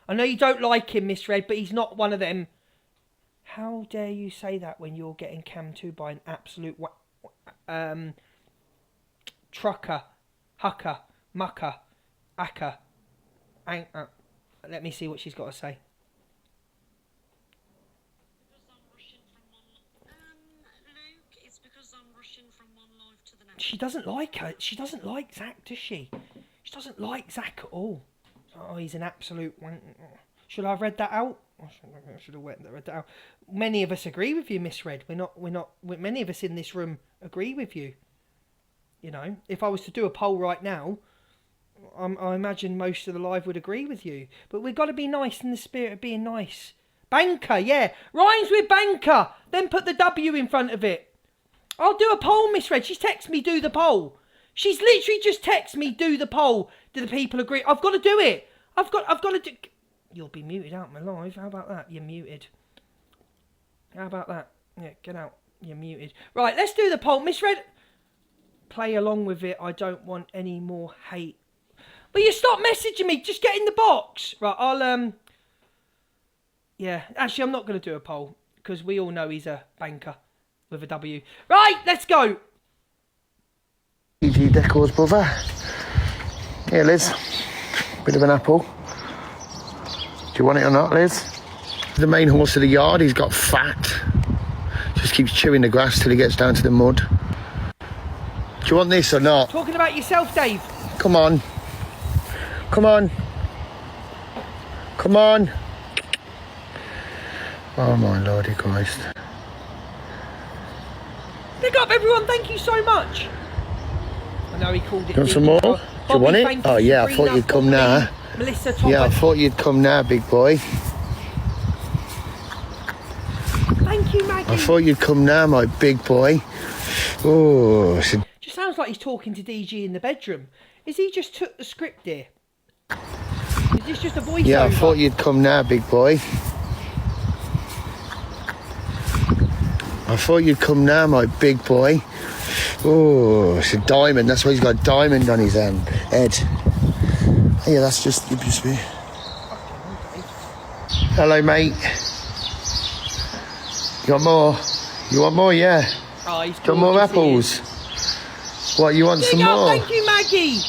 I know you don't like him, Misread, but he's not one of them. How dare you say that when you're getting cammed to by an absolute trucker, hucker, mucker, acker. Let me see what she's got to say. She doesn't like her. She doesn't like Zach, does she? She doesn't like Zach at all. Oh, he's an absolute... Should I have read that out? I should have read that out. Many of us agree with you, Misread. Many of us in this room agree with you. You know, if I was to do a poll right now, I imagine most of the live would agree with you. But we've got to be nice in the spirit of being nice. Banker, yeah. Rhymes with banker. Then put the W in front of it. I'll do a poll, Misread. She's texted me do the poll. She's literally just texted me do the poll. Do the people agree? I've got to do it. I've got to do... You'll be muted out my live. How about that? You're muted. How about that? Yeah, get out. You're muted. Right, let's do the poll. Misread, play along with it. I don't want any more hate. But you stop messaging me. Just get in the box. Right, I'll... Yeah, actually, I'm not going to do a poll. Because we all know he's a banker. With a W. Right, let's go. DG Decor's brother. Here, Liz. Bit of an apple. Do you want it or not, Liz? The main horse of the yard, he's got fat. Just keeps chewing the grass till he gets down to the mud. Do you want this or not? Talking about yourself, Dave. Come on. Come on. Come on. Oh my Lordy Christ. Big up, everyone. Thank you so much. I know he called it. You want some more? Do you want it? Oh, yeah, I thought you'd come now. Melissa Topper. Yeah, I thought you'd come now, big boy. Thank you, Maggie. I thought you'd come now, my big boy. Oh, just sounds like he's talking to DG in the bedroom. Is he just took the script here? Is this just a voiceover? Yeah, I thought you'd come now, big boy. I thought you'd come now, my big boy. Oh, it's a diamond. That's why he's got a diamond on his head. Yeah, that's just me. Hello, mate. You want more? You want more? Yeah. Oh, he's got more apples. What? You want some more? Thank you, Maggie.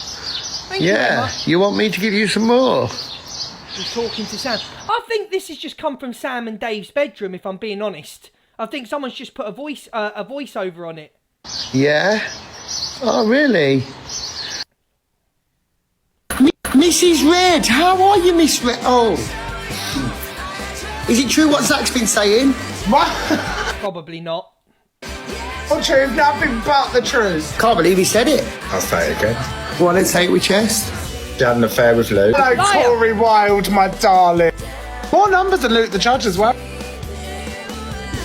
Thank you very much. You want me to give you some more? He's talking to Sam. I think this has just come from Sam and Dave's bedroom. If I'm being honest, I think someone's just put a voiceover on it. Yeah. Oh, really? Mrs. Red, how are you, Miss Red? Oh. Is it true what Zach's been saying? What? Probably not. True, nothing but the truth. Can't believe he said it. I'll say it again. Well, let's say it with chest. You had an affair with Luke. Hello, Tory Wilde, my darling. More numbers than Luke the Judge as well.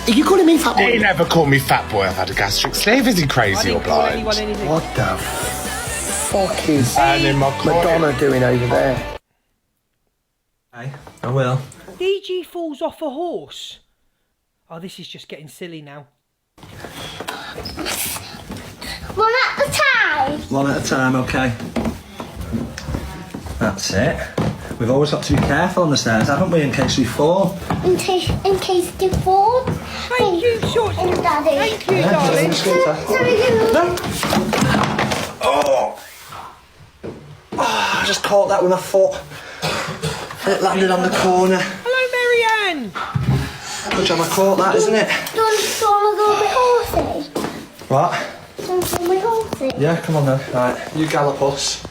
Are you calling me fat boy? He never called me fat boy. I've had a gastric sleeve. Is he crazy or blind? What the fuck is Madonna doing over there? Hey, I will. DG falls off a horse. Oh, this is just getting silly now. One at a time. One at a time, okay. That's it. We've always got to be careful on the stairs, haven't we, in case we fall? In case they fall. Thank you, Short. Daddy. Thank you, darling. No. Oh, I just caught that with my foot. It landed on the corner. Hello, Marianne. Good job I caught that, isn't it? Do you want to go a bit horsey? What? Do you want to go a bit horsey? Yeah, come on then. Right, you gallop us.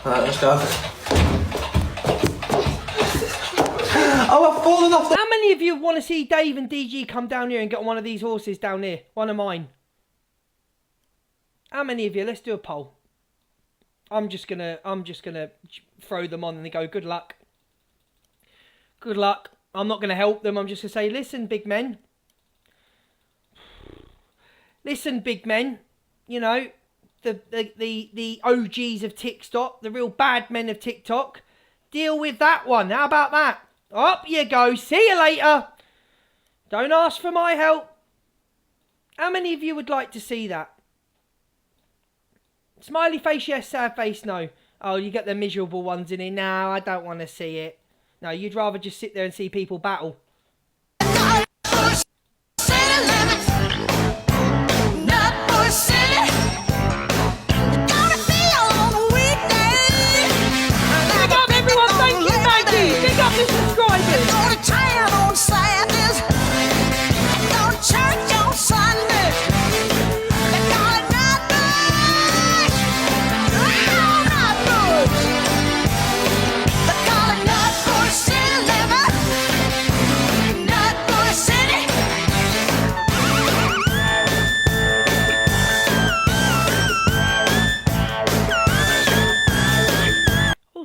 Right, let's go. Oh, I've fallen off the... How many of you want to see Dave and DG come down here and get on one of these horses down here? One of mine. How many of you? Let's do a poll. I'm just gonna throw them on and they go, good luck. Good luck. I'm not gonna help them. I'm just gonna say, listen, big men. Listen, big men. You know, the OGs of TikTok, the real bad men of TikTok. Deal with that one. How about that? Up you go. See you later. Don't ask for my help. How many of you would like to see that? Smiley face, yes. Sad face, no. Oh, you get the miserable ones in here. No, I don't want to see it. No, you'd rather just sit there and see people battle.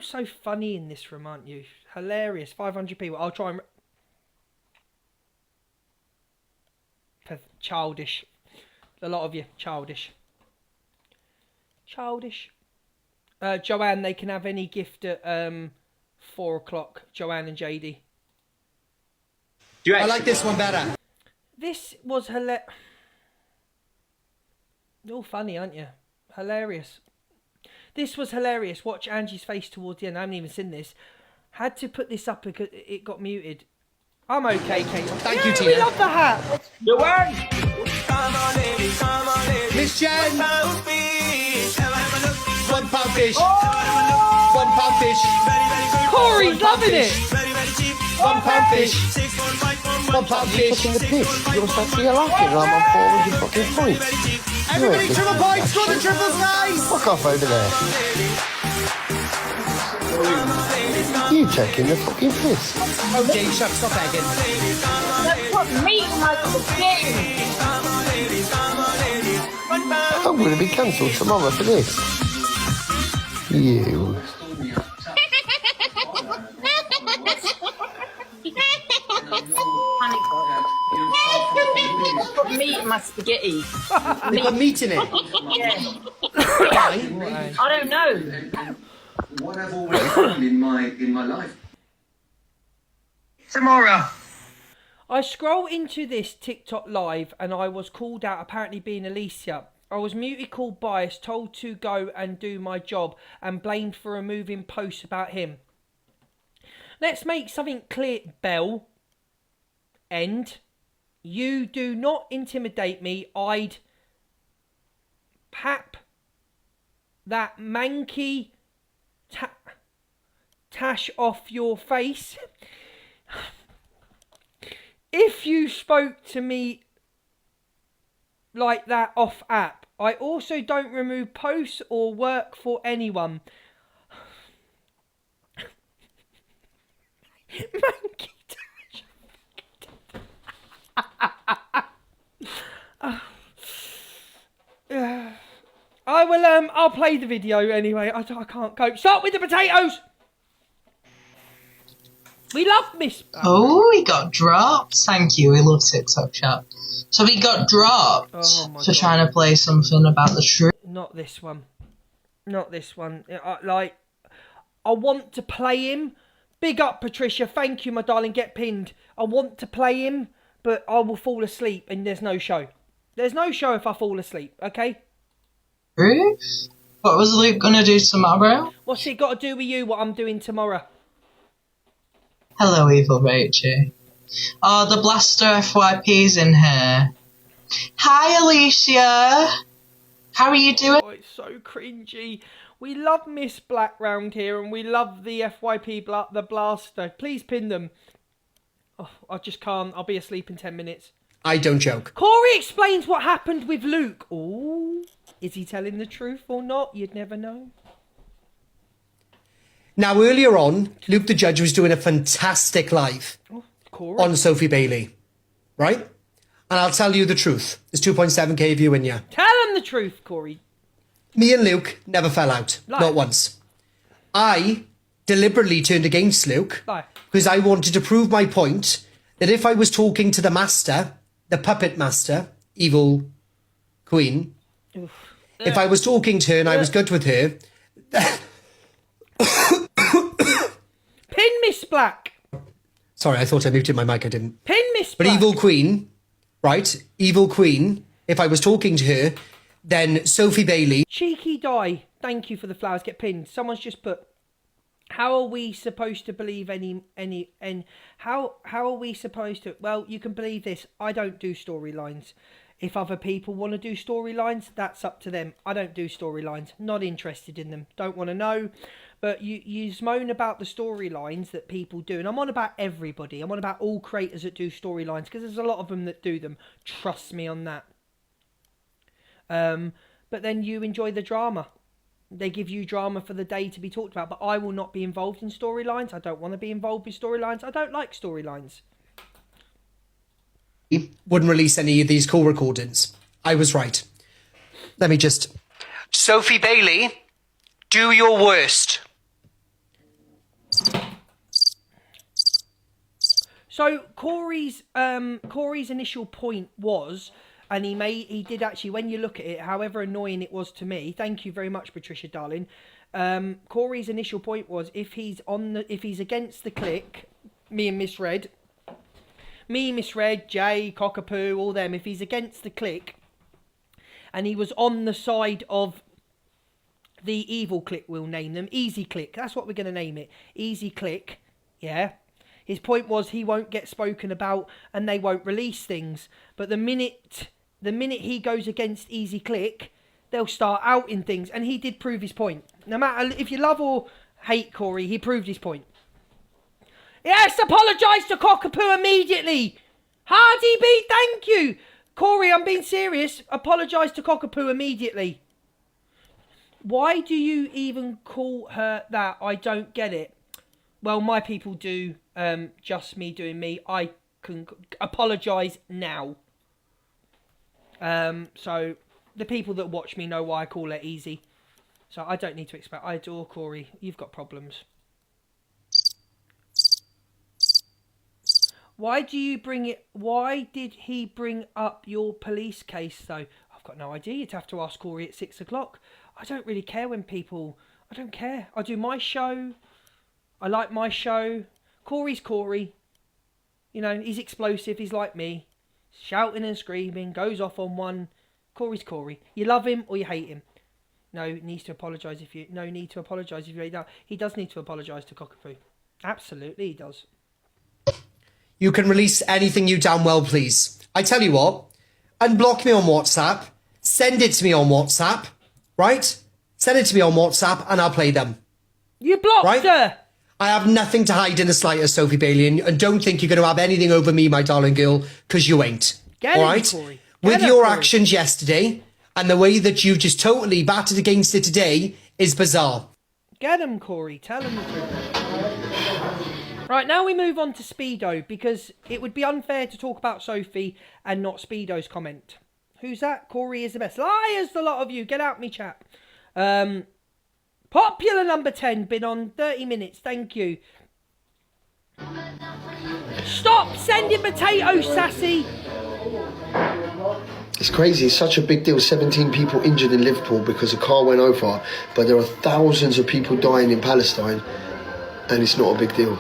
So funny in this room, aren't you? Hilarious. 500 people. I'll try and... Childish. A lot of you. Childish. Childish. Joanne, they can have any gift at 4 o'clock. Joanne and JD. I like this one better. This was hilarious. You're all funny, aren't you? Hilarious. This was hilarious. Watch Angie's face towards the end. I haven't even seen this. Had to put this up because it got muted. I'm okay, Kate. Thank you, Tina. We love the hat. You won! Miss Jen! £1 fish. £1 fish. Corey's loving it. £1 fish. £1 fish. Fucking the piss. You're actually laughing and I'm on 400 fucking points. Everybody triple points. Score the triples, guys. Fuck off over there. You taking the fucking piss. Okay, shut stop begging. That's what meat has spaghetti. I'm going to be cancelled tomorrow for this. You. Put meat in my spaghetti. They put meat in it. Yeah. Why? I don't know. What I've always done in my life. Tomorrow. I scroll into this TikTok live and I was called out, apparently being Alicia. I was muted, called bias, told to go and do my job and blamed for removing posts about him. Let's make something clear, Belle. End. You do not intimidate me. I'd pap that manky tash off your face if you spoke to me like that off app. I also don't remove posts or work for anyone. Manky tash. I will, I'll play the video anyway. I can't cope. Start with the potatoes! We love Miss... Oh, he got dropped. Thank you. We love TikTok chat. So he got dropped for trying to play something about the truth. Not this one. Not this one. I want to play him. Big up, Patricia. Thank you, my darling. Get pinned. I want to play him, but I will fall asleep and there's no show. There's no show if I fall asleep, okay? Truth? What was Luke going to do tomorrow? What's it got to do with you, what I'm doing tomorrow? Hello, Evil Rachel. Oh, the Blaster FYP's in here. Hi, Alicia. How are you doing? Oh, it's so cringy. We love Miss Black round here and we love the FYP the Blaster. Please pin them. Oh, I just can't. I'll be asleep in 10 minutes. I don't joke. Corey explains what happened with Luke. Oh, is he telling the truth or not? You'd never know. Now, earlier on, Luke the Judge was doing a fantastic live on Sophie Bailey, right? And I'll tell you the truth. There's 2.7k of you in you. Tell him the truth, Corey. Me and Luke never fell out. Lie. Not once. I deliberately turned against Luke because I wanted to prove my point that if I was talking to the master, the puppet master, evil queen, if I was talking to her and I was good with her... Pin Miss Black. Sorry, I thought I muted my mic. I didn't. Pin Miss Black. But evil queen, right? Evil queen, if I was talking to her, then Sophie Bailey... Cheeky die. Thank you for the flowers. Get pinned. Someone's just put... how are we supposed to believe and how are we supposed to? Well, you can believe this. I don't do storylines. If other people want to do storylines, that's up to them. I don't do storylines. Not interested in them. Don't want to know. But you moan about the storylines that people do. And I'm on about everybody. I'm on about all creators that do storylines. Because there's a lot of them that do them. Trust me on that. But then you enjoy the drama. They give you drama for the day to be talked about. But I will not be involved in storylines. I don't want to be involved with storylines. I don't like storylines. Wouldn't release any of these call recordings. I was right. Let me just... Sophie Bailey, do your worst. So Corey's initial point was, and he did actually, when you look at it, however annoying it was to me, thank you very much, Patricia, darling. Corey's initial point was, if he's against the click, me and Miss Red, Jay, Cockapoo, all them, if he's against the click, and he was on the side of the evil click, we'll name them, Easy Click, that's what we're going to name it, Easy Click, yeah. His point was he won't get spoken about and they won't release things. But the minute he goes against Easy Click, they'll start outing things. And he did prove his point. No matter if you love or hate Corey, he proved his point. Yes, apologise to Cockapoo immediately. Hardy B, thank you. Corey, I'm being serious. Apologise to Cockapoo immediately. Why do you even call her that? I don't get it. Well, my people do. Just me doing me. I can apologise now. So the people that watch me know why I call it Easy. So I don't need to explain. I adore Corey. You've got problems. Why do you bring it? Why did he bring up your police case though? I've got no idea. You'd have to ask Corey at 6 o'clock. I don't really care when people... I don't care. I do my show. I like my show. Corey's Corey. You know, he's explosive. He's like me. Shouting and screaming. Goes off on one. Corey's Corey. You love him or you hate him. No, needs to apologise if you... No need to apologise if you hate him. He does need to apologise to Cockapoo. Absolutely, he does. You can release anything you damn well please. I tell you what. Unblock me on WhatsApp. Send it to me on WhatsApp. Right? Send it to me on WhatsApp and I'll play them. You blocked her! I have nothing to hide in the slightest, Sophie Bailey, and don't think you're going to have anything over me, my darling girl, because you ain't. Get all him, right? Corey. With your actions yesterday and the way that you just totally battered against it today is bizarre. Get him, Corey. Tell him the truth. Right, now we move on to Speedo, because it would be unfair to talk about Sophie and not Speedo's comment. Who's that? Corey is the best. Liars, the lot of you. Get out me chat. Popular number 10, been on 30 minutes, thank you. Stop sending potatoes, Sassy! It's crazy, it's such a big deal. 17 people injured in Liverpool because a car went over, but there are thousands of people dying in Palestine, and it's not a big deal.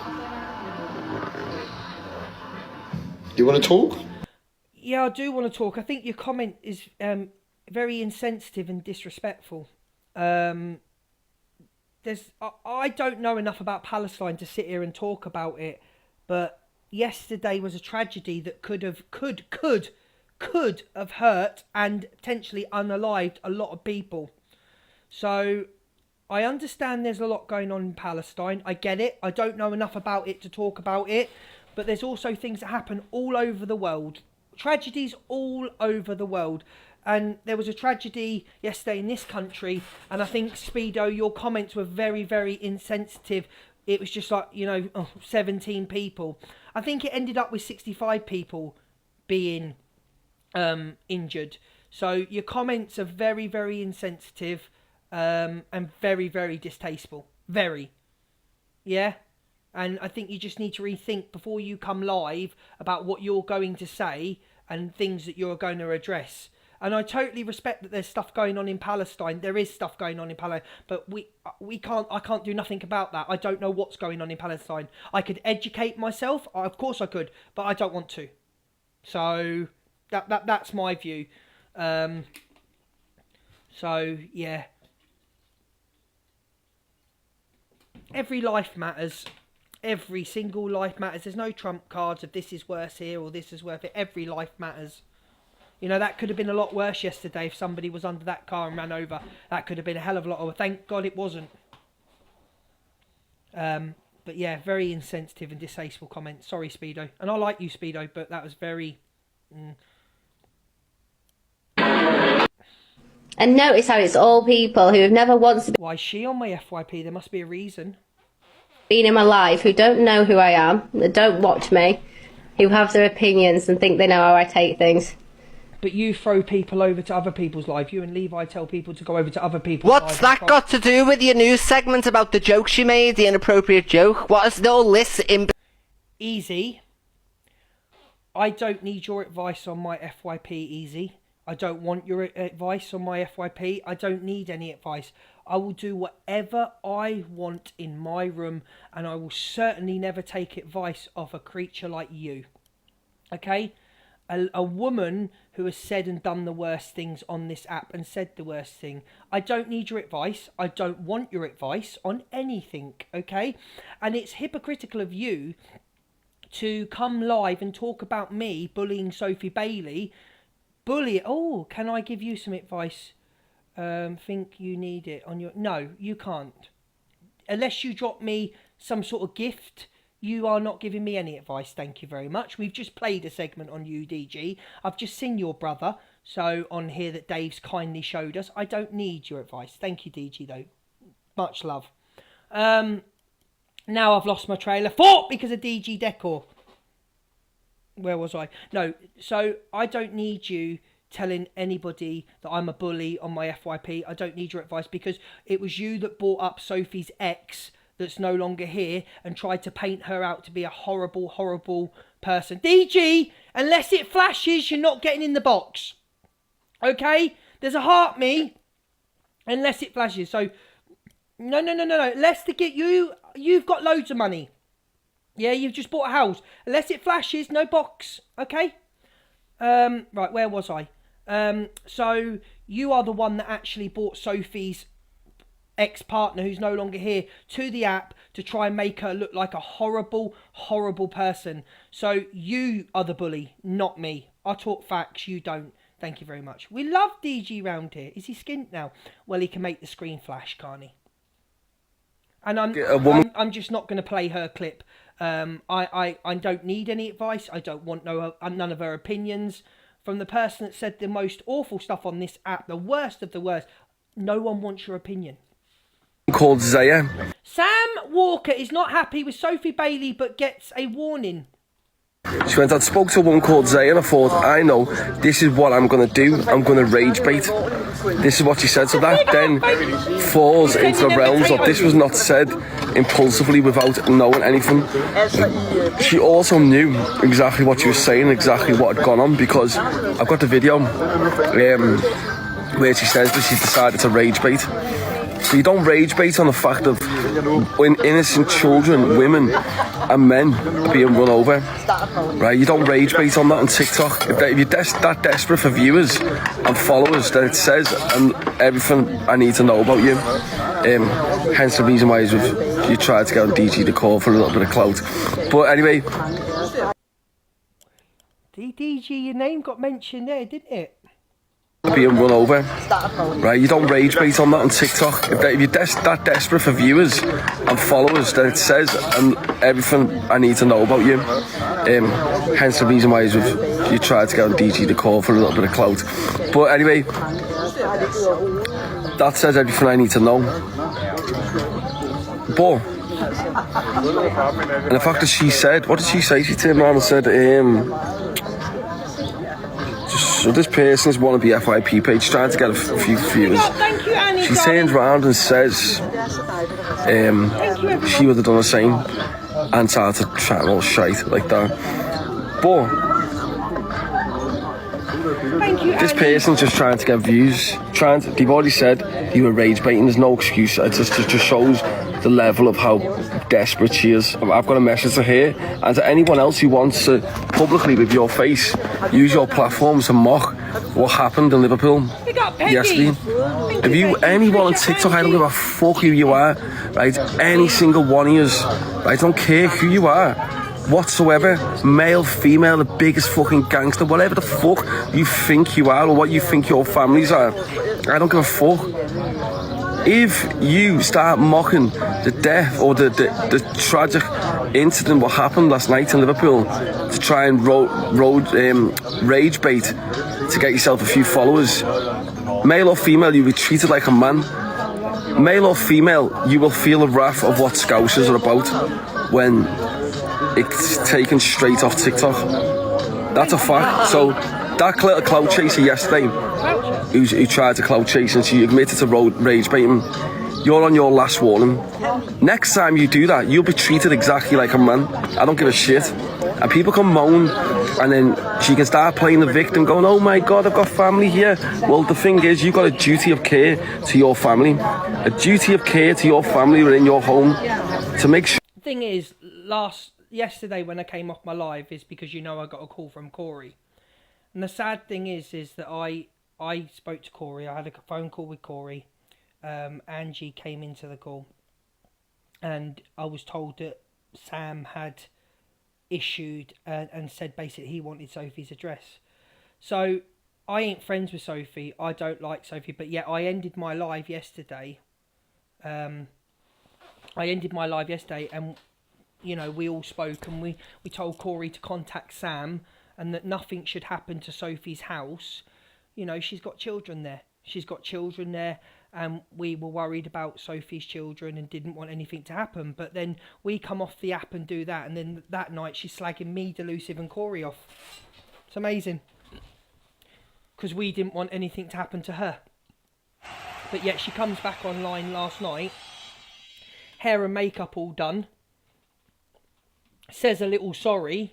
You want to talk? Yeah, I do want to talk. I think your comment is very insensitive and disrespectful. I don't know enough about Palestine to sit here and talk about it, but yesterday was a tragedy that could have hurt and potentially unalived a lot of people. So I understand there's a lot going on in Palestine. I get it. I don't know enough about it to talk about it, but there's also things that happen all over the world. Tragedies all over the world. And there was a tragedy yesterday in this country, and I think, Speedo, your comments were very, very insensitive. It was just like, 17 people. I think it ended up with 65 people being injured. So your comments are very, very insensitive and very, very distasteful. Very. Yeah? And I think you just need to rethink before you come live about what you're going to say and things that you're going to address. And I totally respect that there's stuff going on in Palestine. There is stuff going on in Palestine, but I can't do nothing about that. I don't know what's going on in Palestine. I could educate myself, of course I could, but I don't want to. So that's my view. So yeah. every life matters. Every single life matters. There's no trump cards of this is worse here or this is worth it. Every life matters. You know, that could have been a lot worse yesterday if somebody was under that car and ran over. That could have been a hell of a lot of... Thank God it wasn't. But yeah, very insensitive and distasteful comments. Sorry, Speedo. And I like you, Speedo, but that was very... And notice how it's all people who have never once... Why is she on my FYP? There must be a reason. ...been in my life, who don't know who I am, that don't watch me, who have their opinions and think they know how I take things. But you throw people over to other people's life. You and Levi tell people to go over to other people's lives. What's that got to do with your news segment about the joke she made, the inappropriate joke? What is all this in... Easy. I don't need your advice on my FYP, Easy. I don't want your advice on my FYP. I don't need any advice. I will do whatever I want in my room, and I will certainly never take advice off a creature like you. Okay? A woman who has said and done the worst things on this app and said the worst thing. I don't need your advice. I don't want your advice on anything. Okay? And it's hypocritical of you to come live and talk about me bullying Sophie Bailey. Oh, can I give you some advice? Think you need it on your... No, you can't. Unless you drop me some sort of gift, you are not giving me any advice. Thank you very much. We've just played a segment on you, DG. I've just seen your brother, so on here that Dave's kindly showed us. I don't need your advice. Thank you, DG, though. Much love. Now I've lost my trailer. Thought because of DG Decor. Where was I? No, so I don't need you telling anybody that I'm a bully on my FYP. I don't need your advice because it was you that brought up Sophie's ex that's no longer here and tried to paint her out to be a horrible, horrible person. DG, unless it flashes, you're not getting in the box. Okay? There's a heart me unless it flashes. So, no. Unless to get you've got loads of money. Yeah, you've just bought a house. Unless it flashes, no box. Okay? Right, where was I? So, you are the one that actually bought Sophie's ex-partner, who's no longer here, to the app to try and make her look like a horrible, horrible person. So, you are the bully, not me. I talk facts, you don't. Thank you very much. We love DG round here. Is he skint now? Well, he can make the screen flash, can't he? And I'm just not going to play her clip. I don't need any advice. I don't want none of her opinions. From the person that said the most awful stuff on this app, the worst of the worst, no one wants your opinion. Called Zaya. Sam Walker is not happy with Sophie Bailey but gets a warning. She went out, spoke to a woman called Zaya, and I thought, I know, this is what I'm going to do. I'm going to rage bait. This is what she said. So that then falls into the realms of this was not said impulsively without knowing anything. She also knew exactly what she was saying, exactly what had gone on, because I've got the video where she says that she decided to rage bait. So you don't rage bait on the fact of when innocent children, women and men are being run over, right? You don't rage bait on that on TikTok. If you're that desperate for viewers and followers, then it says everything I need to know about you. Hence the reason why you tried to get on DG the call for a little bit of clout. But anyway, DG, your name got mentioned there, didn't it? Being run over, right? You don't rage bait on that on TikTok. If you're that desperate for viewers and followers, then it says everything I need to know about you. Hence the reason why you tried to get on DG the call for a little bit of clout. But anyway, that says everything I need to know. But and the fact that she said, what did she say? She turned around and said, so this person's wannabe FYP page trying to get a few viewers. She turns around and says she would have done the same and started chatting all shite like that. But this person's just trying to get views. They've already said you were rage baiting. There's no excuse. It just shows the level of how desperate she is. I've got a message to her and to anyone else who wants to publicly with your face use your platforms to mock what happened in Liverpool yesterday. If you, anyone on TikTok, I don't give a fuck who you are, right? Any single one of yous, I don't care who you are whatsoever, male, female, the biggest fucking gangster, whatever the fuck you think you are or what you think your families are, I don't give a fuck. If you start mocking the death or the tragic incident what happened last night in Liverpool to try and rage bait to get yourself a few followers, male or female, you'll be treated like a man. Male or female, you will feel the wrath of what Scousers are about when it's taken straight off TikTok. That's a fact. So that little clout chaser yesterday who tried to clout chase and she admitted to rage baiting, you're on your last warning. Next time you do that, you'll be treated exactly like a man. I don't give a shit. And people can moan and then she can start playing the victim going, oh my God, I've got family here. Well, the thing is, you've got a duty of care to your family. A duty of care to your family within your home to make sure. The thing is, yesterday when I came off my live is because, you know, I got a call from Corey. And the sad thing is that I spoke to Corey. I had a phone call with Corey. Angie came into the call. And I was told that Sam had issued and said basically he wanted Sophie's address. So I ain't friends with Sophie. I don't like Sophie. But yet I ended my live yesterday. And, you know, we all spoke and we told Corey to contact Sam and that nothing should happen to Sophie's house. You know, she's got children there. And we were worried about Sophie's children and didn't want anything to happen. But then we come off the app and do that. And then that night she's slagging me, Delusive and Corey off. It's amazing. Because we didn't want anything to happen to her. But yet she comes back online last night. Hair and makeup all done. Says a little sorry.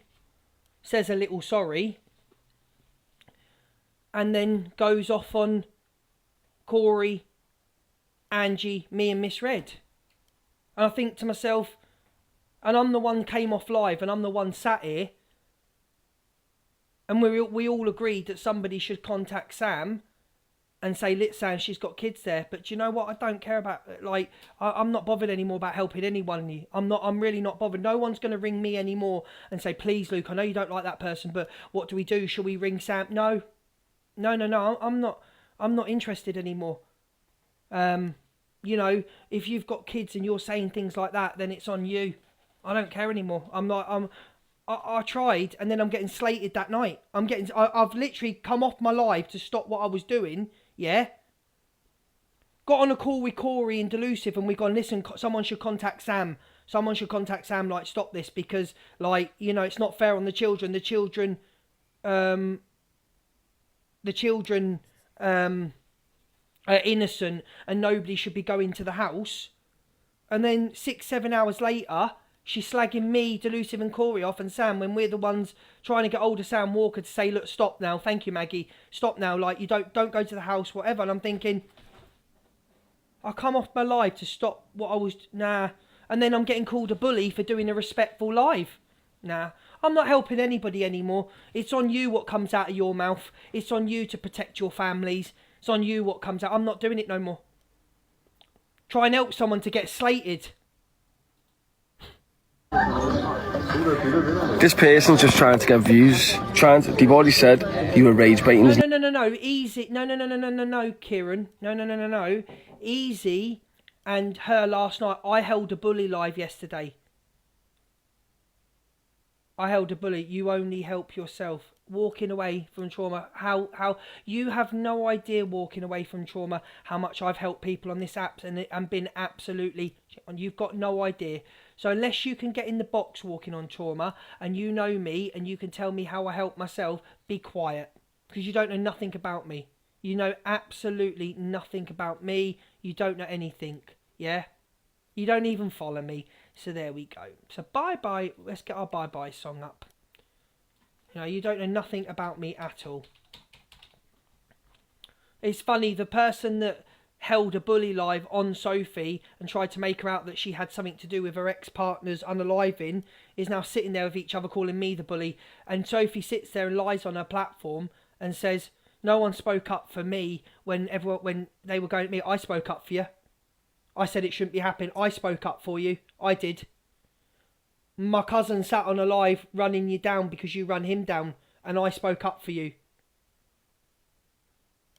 And then goes off on Corey, Angie, me and Miss Red. And I think to myself, and I'm the one came off live and I'm the one sat here. And we all agreed that somebody should contact Sam and say, listen, she's got kids there. But do you know what? I don't care about, like, I'm not bothered anymore about helping anyone. I'm really not bothered. No one's going to ring me anymore and say, please, Luke, I know you don't like that person, but what do we do? Shall we ring Sam? No. I'm not interested anymore. You know, if you've got kids and you're saying things like that, then it's on you. I don't care anymore. I tried and then I'm getting slated that night. I've literally come off my live to stop what I was doing. Yeah. Got on a call with Corey and Delusive and we gone, listen, someone should contact Sam. Like, stop this because, like, you know, it's not fair on the children. The children are innocent and nobody should be going to the house. And then 6-7 hours later, she's slagging me, Delusive and Corey off and Sam when we're the ones trying to get hold of Sam Walker to say, look, stop now. Thank you, Maggie. Stop now. Like, you don't go to the house, whatever. And I'm thinking, I come off my live to stop what I was, nah. And then I'm getting called a bully for doing a respectful live. Nah, I'm not helping anybody anymore. It's on you what comes out of your mouth. It's on you to protect your families. It's on you what comes out. I'm not doing it no more. Try and help someone to get slated. This person's just trying to get views. They've already said you were rage baiting. No. Easy. No, Kieran. No. Easy and her last night. I held a bully live yesterday. You only help yourself. Walking away from trauma. How you have no idea walking away from trauma how much I've helped people on this app and been absolutely, and you've got no idea. So unless you can get in the box walking on trauma and you know me and you can tell me how I help myself, be quiet. Because you don't know nothing about me. You know absolutely nothing about me. You don't know anything. Yeah? You don't even follow me. So there we go. So bye-bye. Let's get our bye-bye song up. You know, you don't know nothing about me at all. It's funny, the person that held a bully live on Sophie and tried to make her out that she had something to do with her ex-partner's unaliving is now sitting there with each other calling me the bully. And Sophie sits there and lies on her platform and says, No one spoke up for me when they were going at me. I spoke up for you. I said it shouldn't be happening. I spoke up for you. I did. My cousin sat on a live running you down because you run him down, and I spoke up for you.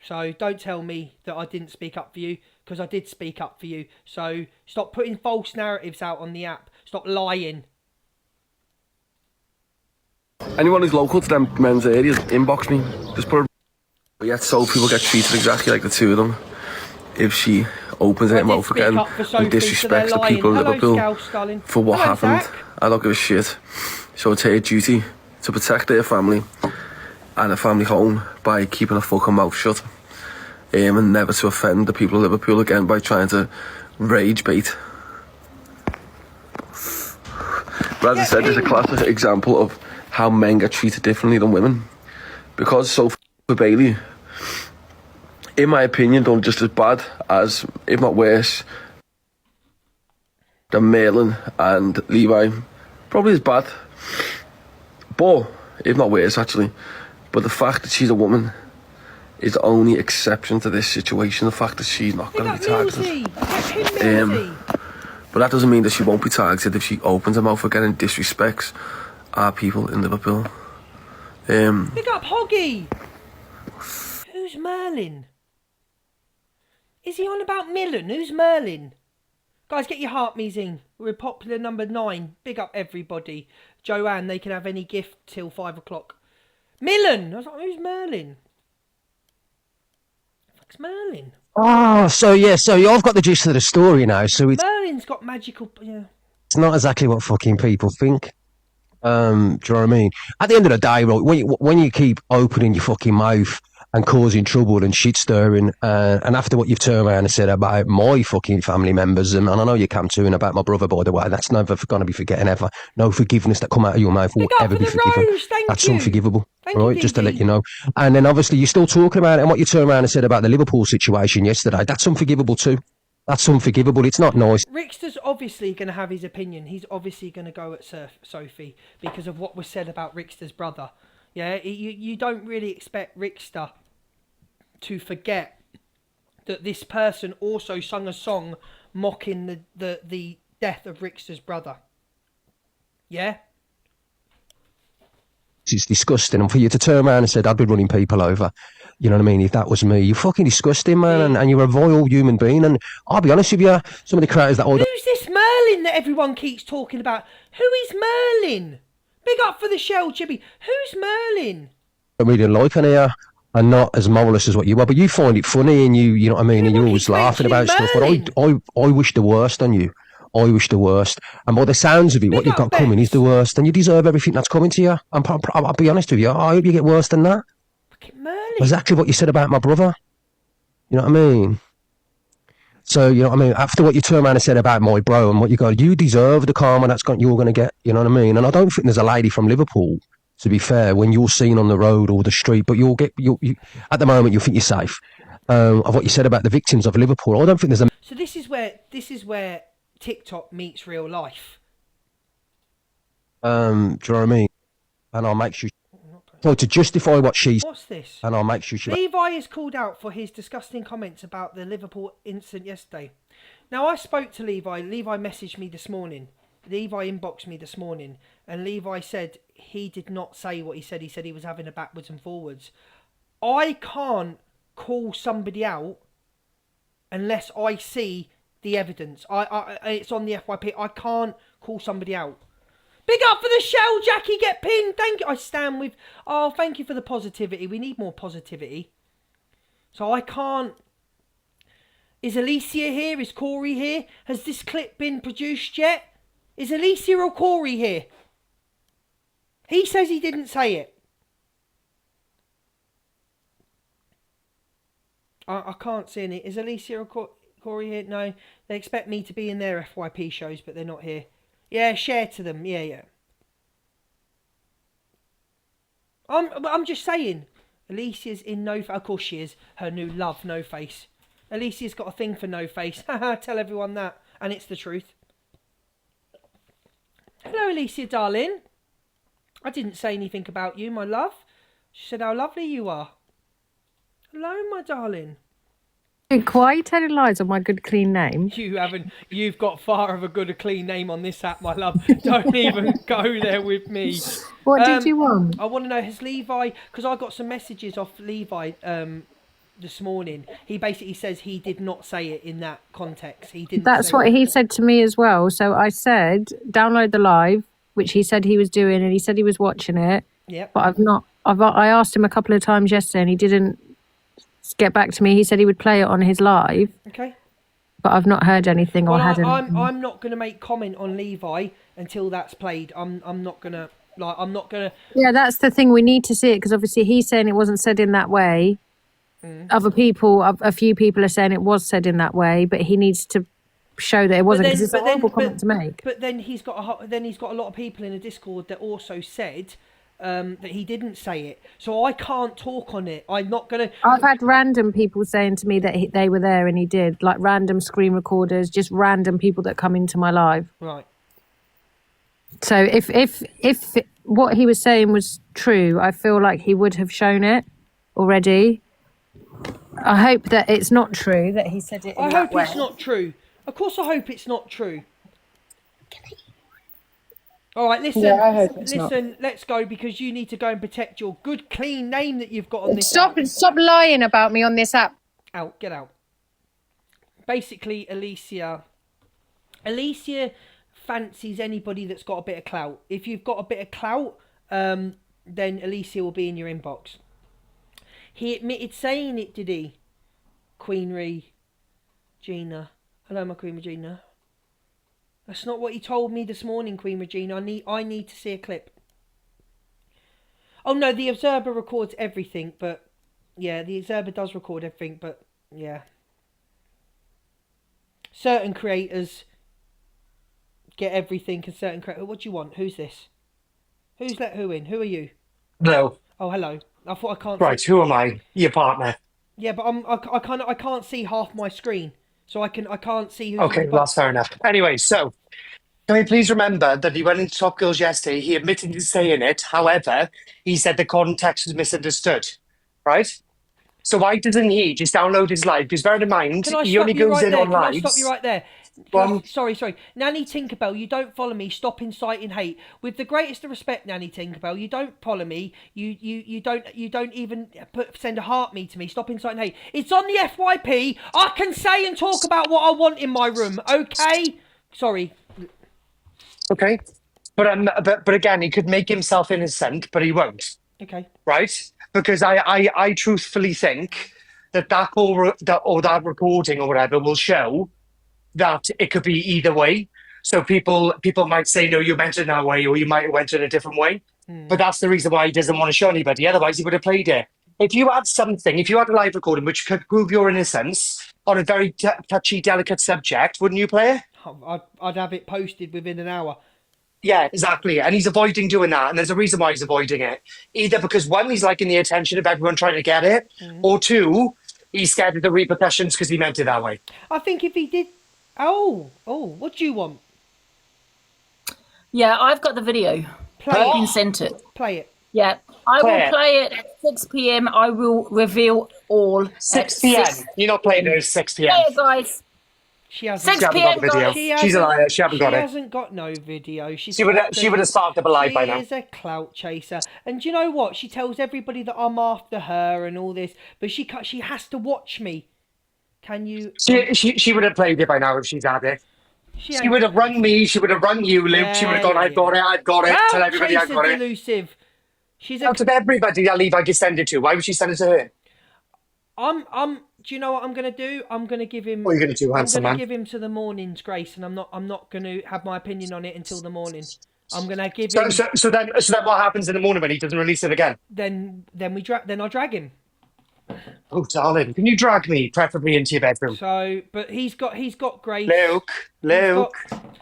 So don't tell me that I didn't speak up for you, because I did speak up for you. So stop putting false narratives out on the app. Stop lying. Anyone who's local to them men's areas, inbox me. Just put a... Yet so people get treated exactly like the two of them. If she opens her mouth again and disrespects the people of Liverpool for what happened, I don't give a shit. So it's her duty to protect their family and a family home by keeping her fucking mouth shut, and never to offend the people of Liverpool again by trying to rage bait. But as I said, it's a classic example of how men get treated differently than women. Because Sophie Bailey, in my opinion, done just as bad as, if not worse, than Merlin and Levi. Probably as bad, but if not worse actually. But the fact that she's a woman is the only exception to this situation. The fact that she's not going to be targeted. But that doesn't mean that she won't be targeted if she opens her mouth again and disrespects our people in Liverpool. Pick up Hoggy! Who's Merlin? Is he on about Millen? Who's Merlin? Guys, get your heart measing. We're popular number 9. Big up everybody. Joanne, they can have any gift till 5 o'clock. Millen! I was like, who's Merlin? Fuck's Merlin? Oh, so I've got the gist of the story now. So Merlin's got magical... Yeah. It's not exactly what fucking people think. Do you know what I mean? At the end of the day, right, when you keep opening your fucking mouth and causing trouble and shit stirring, and after what you've turned around and said about my fucking family members, and I know you can too, and about my brother, by the way, that's never going to be forgetting ever. No forgiveness that come out of your mouth will ever be forgiven. That's unforgivable, right? Just to let you know. And then obviously you're still talking about it, and what you turned around and said about the Liverpool situation yesterday, that's unforgivable too. That's unforgivable. It's not nice. Rickster's obviously going to have his opinion. He's obviously going to go at Sophie because of what was said about Rickster's brother. Yeah, you don't really expect Rickster to forget that this person also sung a song mocking the death of Rickster's brother. Yeah? It's disgusting. And for you to turn around and say, I'd be running people over, you know what I mean, if that was me, you're fucking disgusting, man, and you're a vile human being. And I'll be honest with you, some of the creators that... Who's this Merlin that everyone keeps talking about? Who is Merlin? Big up for the shell, Chippy. Who's Merlin? I really like on here. And not as marvellous as what you are, but you find it funny, and you know what I mean, and you're always laughing about stuff. But I wish the worst on you. I wish the worst. And by the sounds of it, what you've got coming is the worst, and you deserve everything that's coming to you. I'll be honest with you, I hope you get worse than that. Exactly what you said about my brother. You know what I mean? So, you know what I mean? After what you turned around and said about my bro and what you got, you deserve the karma you're going to get. You know what I mean? And I don't think there's a lady from Liverpool, to be fair, when you're seen on the road or the street, but you at the moment you think you're safe. Of what you said about the victims of Liverpool, I don't think there's a... So this is where TikTok meets real life. Do you know what I mean? And I'll make sure... So to justify what she's... What's this? And I'll make sure she... Levi is called out for his disgusting comments about the Liverpool incident yesterday. Now, I spoke to Levi. Levi messaged me this morning. Levi inboxed me this morning. And Levi said he did not say what he said. He said he was having a backwards and forwards. I can't call somebody out unless I see the evidence. It's on the FYP. I can't call somebody out. Big up for the shell, Jackie. Get pinned. Thank you. I stand with... Oh, thank you for the positivity. We need more positivity. So I can't... Is Alicia here? Is Corey here? Has this clip been produced yet? Is Alicia or Corey here? He says he didn't say it. I can't see any. Is Alicia or Corey here? No. They expect me to be in their FYP shows, but they're not here. Yeah, share to them. Yeah. I'm just saying. Alicia's in No Face. Of course she is. Her new love, No Face. Alicia's got a thing for No Face. Haha, tell everyone that. And it's the truth. Hello, Alicia, darling. I didn't say anything about you, my love. She said how lovely you are. Hello, my darling. Why are you telling lies on my good clean name? You haven't. You've got far of a good, clean name on this app, my love. Don't even go there with me. What did you want? I want to know, has Levi... Because I got some messages off Levi this morning. He basically says he did not say it in that context. He didn't. That's what he said to me as well. So I said, download the live, which he said he was doing, and he said he was watching it. Yep. But I've not. I asked him a couple of times yesterday, and he didn't get back to me. He said he would play it on his live. Okay. But I've not heard anything or had anything. I'm not going to make comment on Levi until that's played. I'm not going to... I'm not going to... Yeah, that's the thing. We need to see it, because obviously he's saying it wasn't said in that way. Other people, a few people are saying it was said in that way, but he needs to show that it wasn't, because it's a horrible comment to make. But then he's got a lot of people in the Discord that also said that he didn't say it, so I can't talk on it. I'm not gonna. I've had random people saying to me that they were there and he did, like random screen recorders, just random people that come into my live. Right. So if what he was saying was true, I feel like he would have shown it already. I hope that it's not true that he said it in that way. I hope it's not true. Of course I hope it's not true. All right, listen, Yeah, I hope it's not. Let's go, because you need to go and protect your good, clean name that you've got on this Stop lying about me on this app. Get out. Basically, Alicia fancies anybody that's got a bit of clout. If you've got a bit of clout, then Alicia will be in your inbox. He admitted saying it, did he? Queen Regina. Hello, my Queen Regina. That's not what he told me this morning, Queen Regina. I need to see a clip. Oh no, the Observer records everything, but yeah, the Observer does record everything, but yeah. Certain creators get everything, and certain creators... What do you want? Who's this? Who's let who in? Who are you? Hello. Oh, hello. I thought I can't... Right, who am I? Your partner. Yeah, but I can't see half my screen, so I can't see who's... Okay, well, that's fair enough. Anyway, so can we please remember that he went into Top Girls yesterday, he admitted to saying it, however, he said the context was misunderstood, right? So why doesn't he just download his live? Because bear in mind, he only goes in on lives. Can I stop you right there? Sorry. Nanny Tinkerbell, you don't follow me. Stop inciting hate. With the greatest of respect, Nanny Tinkerbell, you don't follow me. You don't even send a heart me to me. Stop inciting hate. It's on the FYP. I can say and talk about what I want in my room. Okay. Sorry. Okay, but again, he could make himself innocent, but he won't. Okay. Right? Because I truthfully think that recording or whatever will show that it could be either way. So people might say, no, you meant it that way, or you might have went in a different way. But that's the reason why he doesn't want to show anybody. Otherwise, he would have played it. If you had a live recording which could prove your innocence on a very touchy, delicate subject, wouldn't you play it? I'd have it posted within an hour. Yeah, exactly. And he's avoiding doing that. And there's a reason why he's avoiding it. Either because, one, he's liking the attention of everyone trying to get it, or two, he's scared of the repercussions because he meant it that way. I think if he did... Oh, what do you want? Yeah, I've got the video. I've been sent it. Play it. Yeah, I will play it at 6 p.m. I will reveal all. 6 p.m. You're not playing it at 6 p.m. Play it, guys. She hasn't. 6 p.m. got the video. She's a liar. She hasn't got it. She hasn't got no video. She would have started up a live by now. She is a clout chaser, and do you know what? She tells everybody that I'm after her and all this, but she has to watch me. Can you? She would have played it by now if she's had it. She would have rung me. She would have rung you, Luke. Yeah, she would have gone, I've got it. Tell everybody I've got it. Elusive. She's out of everybody that Levi could send it to. Why would she send it to her? Do you know what I'm going to do? I'm going to give him... What are you going to do, handsome man? I'm going to give him to the morning's grace, and I'm not going to have my opinion on it until the morning. I'm going to give him... So then what happens in the morning when he doesn't release it again? Then I drag him. Oh, darling, can you drag me, preferably into your bedroom? So, but he's got grace. Luke.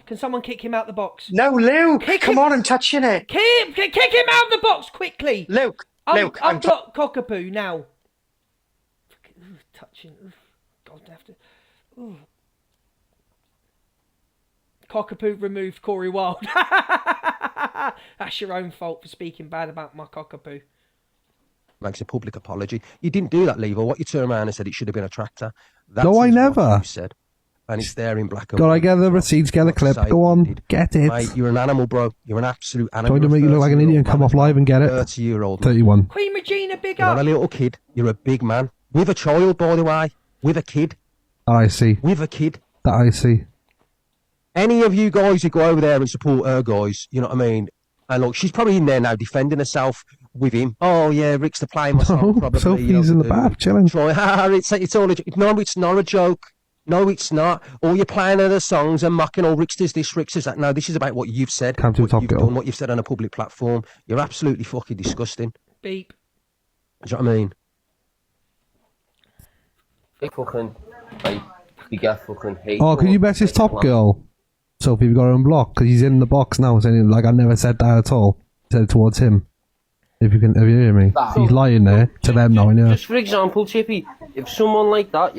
Can someone kick him out the box? No, Luke, come on, I'm touching it. Kick him out of the box quickly. Luke, unblock Cockapoo now. Touching. God, I have to. Ooh. Cockapoo removed Corey Wilde. That's your own fault for speaking bad about my Cockapoo. makes a public apology. You didn't do that, Levo. What you turned around and said it should have been a tractor. That's No, I never. What you said. And it's there in black and God, white. I get the receipts, get the clip. Go on, get it. Mate, you're an animal, bro. You're an absolute animal. Trying to make you look like an idiot and come off live and get it. 30-year-old. 31. Queen Regina, big You're up. not a little kid. You're a big man. With a child, by the way. With a kid. That I see. With a kid. That I see. Any of you guys who go over there and support her, guys, you know what I mean? And look, she's probably in there now defending herself with him. Oh, yeah, Rick's to play myself, No, probably. Sophie's in the bath, chilling. It's all a joke. No, it's not a joke. No, it's not. Or you're playing other songs and mocking, oh, Rick's does this, Rick's does that. No, this is about what you've said. Come to what Top you've Girl. done, what you've said on a public platform. You're absolutely fucking disgusting. Beep. Do you know what I mean? They fucking, like, you get fucking hate. Oh, can you message Top Girl? Sophie, you've got her unblocked because he's in the box now saying, like, I never said that at all. Said it towards him. If you hear me. He's lying there to them now, yeah. Just for example, Chippy, if someone like that,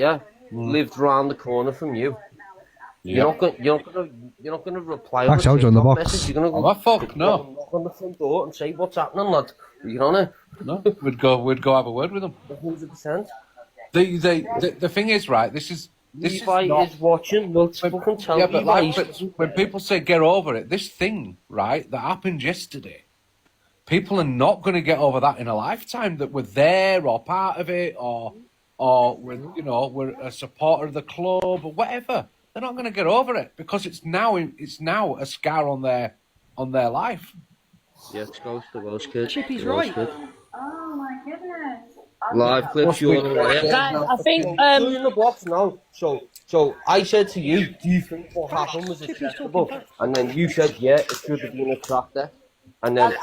lived round the corner from you, you're not gonna reply. Actually, I was on the box. Message. You're gonna go, fuck no. Knock on the front door and say, "What's happening, lad? Are you on it?" No, we'd go have a word with them. 100%. The thing is, right? This is Levi is watching. We'll fucking tell but Levi. but when people say get over it, this thing, right, that happened yesterday, people are not going to get over that in a lifetime. That we're there or part of it, or we're a supporter of the club or whatever. They're not going to get over it because it's now a scar on their life. Yeah, it goes to those kids. Chippy's right. Oh my goodness. Live clips, you're the liar. Guys, I think You're in the box now. So I said to you, do you think what happened was acceptable? And then you said, yeah, it should have been a tractor. And then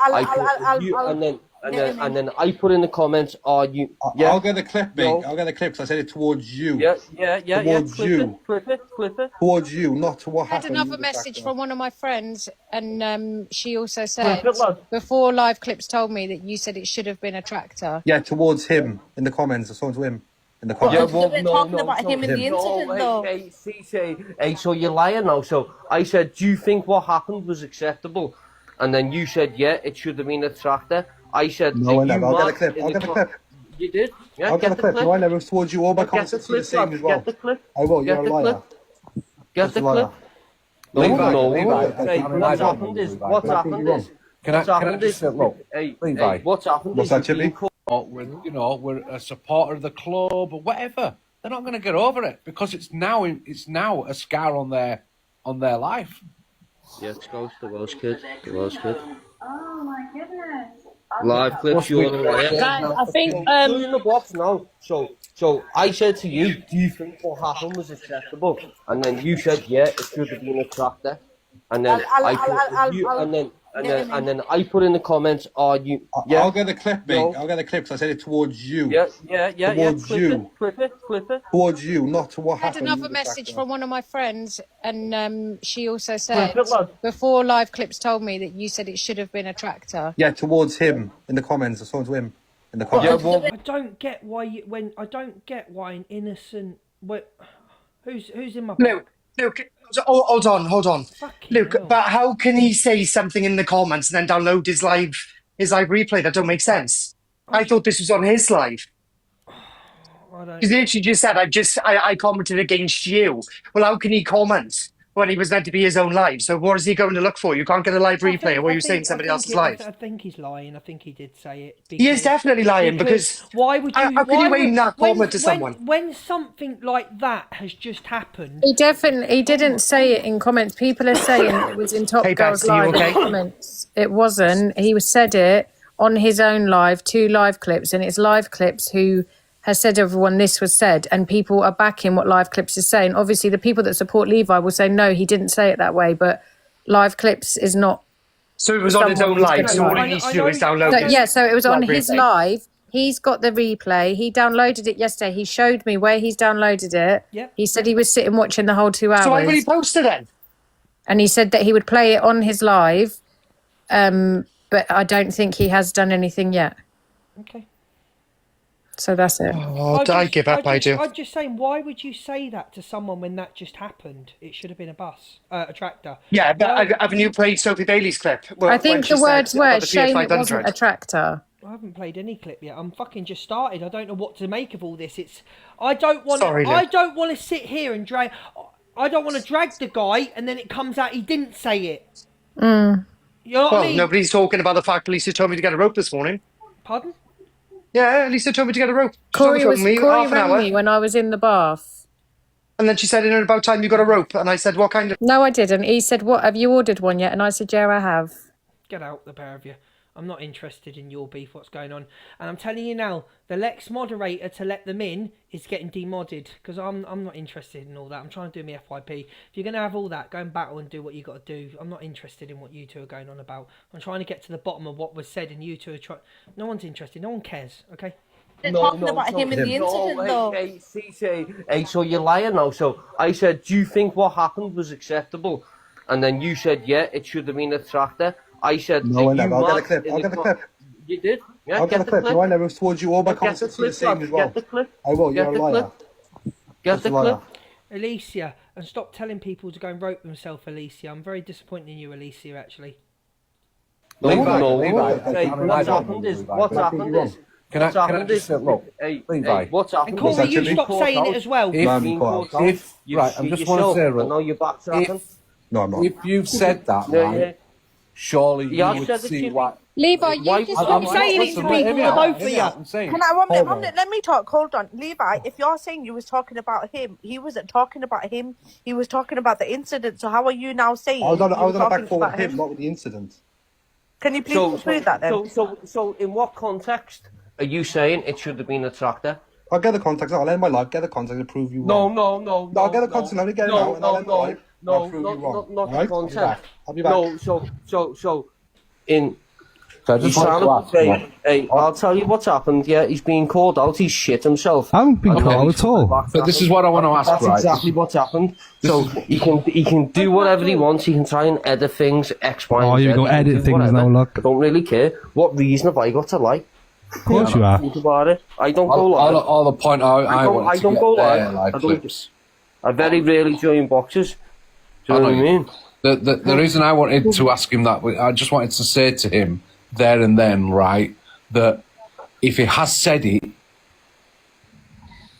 and then I put in the comments, are you? Yeah. I'll get the clip, mate. I'll get the clip because I said it towards you. Yeah. Towards you. Clip it. Towards you, not to what I had happened. another message from one of my friends, and she also said before live clips told me that you said it should have been a tractor. Yeah, towards him in the comments. I saw to him in the comments. Yeah, well, talking about him in the incident, though. Hey, so you're lying now. So I said, do you think what happened was acceptable? And then you said, yeah, it should have been a tractor. I said, no, I'll get the clip. You did? Yeah, I'll get the clip. No, I never was towards you. All my comments are the same as well. Get the clip. I will. You're a liar. Get the clip. No. Hey, what's happened is. What's happened What's is. that, Chippy? We're a supporter of the club or whatever. They're not going to get over it because it's now a scar on their life. Yeah, it goes to those kids. Oh my goodness. Live clips, you're the liar. Guys, I think You're in the box now. So I said to you, do you think what happened was acceptable? And then you said, yeah, it should have been a tractor. And then and then I put in the comments, are you? Yeah. I'll get the clip, mate. I'll get the clip because I said it towards you. Yeah. Towards you. Clip it. Towards you, not to what I had happened. another message from one of my friends, and she also said before live clips told me that you said it should have been a tractor. Yeah, towards him in the comments. I saw to him in the comments. I don't get why an innocent. Who's in my? Luke, hold on. Luke, but how can he say something in the comments and then download his live replay? That don't make sense. I thought this was on his live. He literally just said, I commented against you. Well, how can he comment when he was meant to be his own live? So what is he going to look for? You can't get a live replay, or were you saying somebody else's live? I think he's lying. I think he did say it. He is definitely lying because why would you? How can you aim that comment to someone? When something like that has just happened, He didn't say it in comments. People are saying it was in Top Hey, Girl's Betsy, you live okay? in comments. It wasn't. He said it on his own live, 2 live clips, and it's live clips who has said everyone this was said, and people are backing what live clips is saying. Obviously, the people that support Levi will say no, he didn't say it that way, but live clips is not. So it was on his own live. So all he needs to do is download it. So it was on his replay. live. He's got the replay. He downloaded it yesterday. He showed me where he's downloaded it. Yep. He said he was sitting watching the whole 2 hours. So why would he post it then? And he said that he would play it on his live, but I don't think he has done anything yet. Okay. So that's it. Oh, I give up, I do. I'm just saying, why would you say that to someone when that just happened? It should have been a tractor. Yeah, but haven't you played Sophie Bailey's clip? I think the words were, shame it wasn't a tractor. I haven't played any clip yet. I'm fucking just started. I don't know what to make of all this. I don't want to sit here and drag. I don't want to drag the guy and then it comes out he didn't say it. Mm. You know what I mean? Nobody's talking about the fact Lisa told me to get a rope this morning. Pardon? Yeah, Lisa told me to get a rope. Corey half an rang hour. me when I was in the bath. And then she said, in about time you got a rope. And I said, what kind of... No, I didn't. He said, what, have you ordered one yet? And I said, yeah, I have. Get out, the pair of you. I'm not interested in your beef, what's going on. And I'm telling you now, the Lex moderator to let them in is getting demodded. Because I'm not interested in all that. I'm trying to do my FYP. If you're going to have all that, go and battle and do what you got to do. I'm not interested in what you two are going on about. I'm trying to get to the bottom of what was said and you two are trying... No one's interested. No one cares, okay? They're talking about him in the incident, though. Hey, hey, so you're lying now. So I said, do you think what happened was acceptable? And then you said, yeah, it should have been a tractor. I said, no, I'll get a clip. I'll get the clip. You did? Yeah, I'll get the clip. No, I never towards you. All my concepts are the same as well. Get the clip. I will. You're a liar. Get the clip. Alicia, and stop telling people to go and rope themselves, Alicia. I'm very disappointed in you, Alicia, actually. What's happened is... Can I just look? Hey, what's happened? And Corey, you stop saying it as well. Right, I just want to say, I know you're backtracking. No, I'm not. If you've said that, right, surely you would see what... Levi, you just stop saying it to people, both of you. Can I, one minute, let me talk, hold on. Levi, if you're saying you was talking about him, he wasn't talking about him, he was talking about the incident, so how are you now saying... I was on a back forward with him, not with the incident. Can you please explain that then? So in what context are you saying it should have been a tractor? I'll get the context, I'll end my life, get the context and prove you wrong. No, I'll get the context, let me get it out and I'll end my life. No, not the context. I'll be back. No, so in... I'll tell you what's happened. Yeah, he's been called out. He's shit himself. I haven't been called out at all. But this is what I want to ask, That's right? exactly what's happened. So he can do whatever he wants. He can try and edit things. X, Y, and Z. Oh, you go edit things now. Look. I don't really care. What reason have I got to lie? Of course you are. Think about it. I don't go lie. All the point I don't go lie. I very rarely join boxes. Do you know what I mean? The reason I wanted to ask him that, I just wanted to say to him there and then, right, that if he has said it,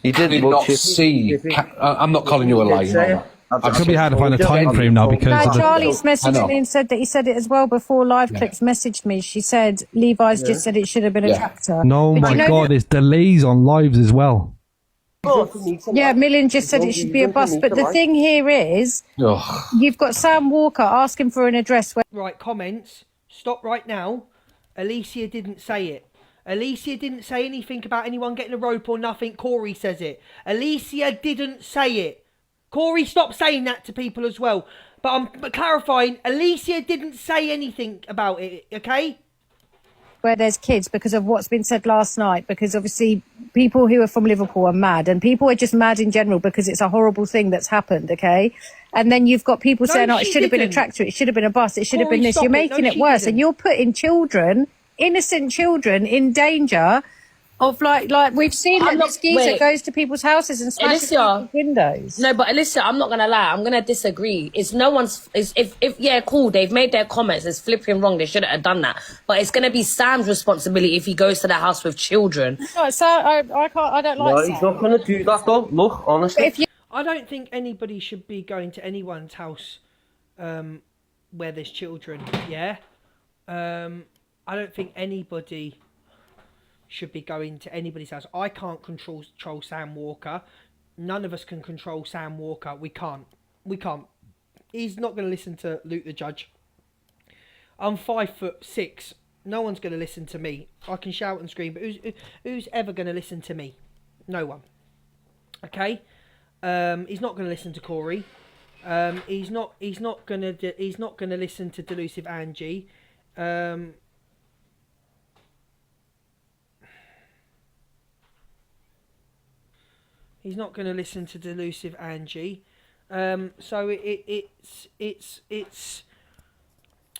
he did not see. I'm not calling you a liar. It could be hard to find a time frame now because... Charlie's messaged me and said that he said it as well before Live Clips messaged me. She said, Levi's just said it should have been a tractor. No, but my God, there's delays on lives as well. Yeah, Million just said it should be a bus. But the thing here is, you've got Sam Walker asking for an address. Right, comments. Stop right now. Alicia didn't say it. Alicia didn't say anything about anyone getting a rope or nothing. Corey says it. Alicia didn't say it. Corey, stop saying that to people as well. But I'm clarifying, Alicia didn't say anything about it, okay? Where there's kids because of what's been said last night, because obviously people who are from Liverpool are mad, and people are just mad in general because it's a horrible thing that's happened, okay? And then you've got people saying, oh, it should have been a tractor, it should have been a bus, it should have been this. You're making it worse, and you're putting children, innocent children, in danger of like we've seen that this geezer goes to people's houses and smashes people's windows. No, but Alicia, I'm not gonna lie, I'm gonna disagree. It's no one's. If yeah, cool, they've made their comments. It's flipping wrong. They shouldn't have done that. But it's gonna be Sam's responsibility if he goes to the house with children. No, so I can't. I don't like. No, he's not gonna do that though. Look, honestly, I don't think anybody should be going to anyone's house where there's children. Yeah, I don't think anybody should be going to anybody's house. I can't control Sam Walker. None of us can control Sam Walker. We can't. He's not going to listen to Luke the Judge. I'm 5'6". No one's going to listen to me. I can shout and scream, but who's ever going to listen to me? No one. Okay. He's not going to listen to Corey. He's not going to listen to Delusive Angie. He's not going to listen to Delusive Angie. So it's.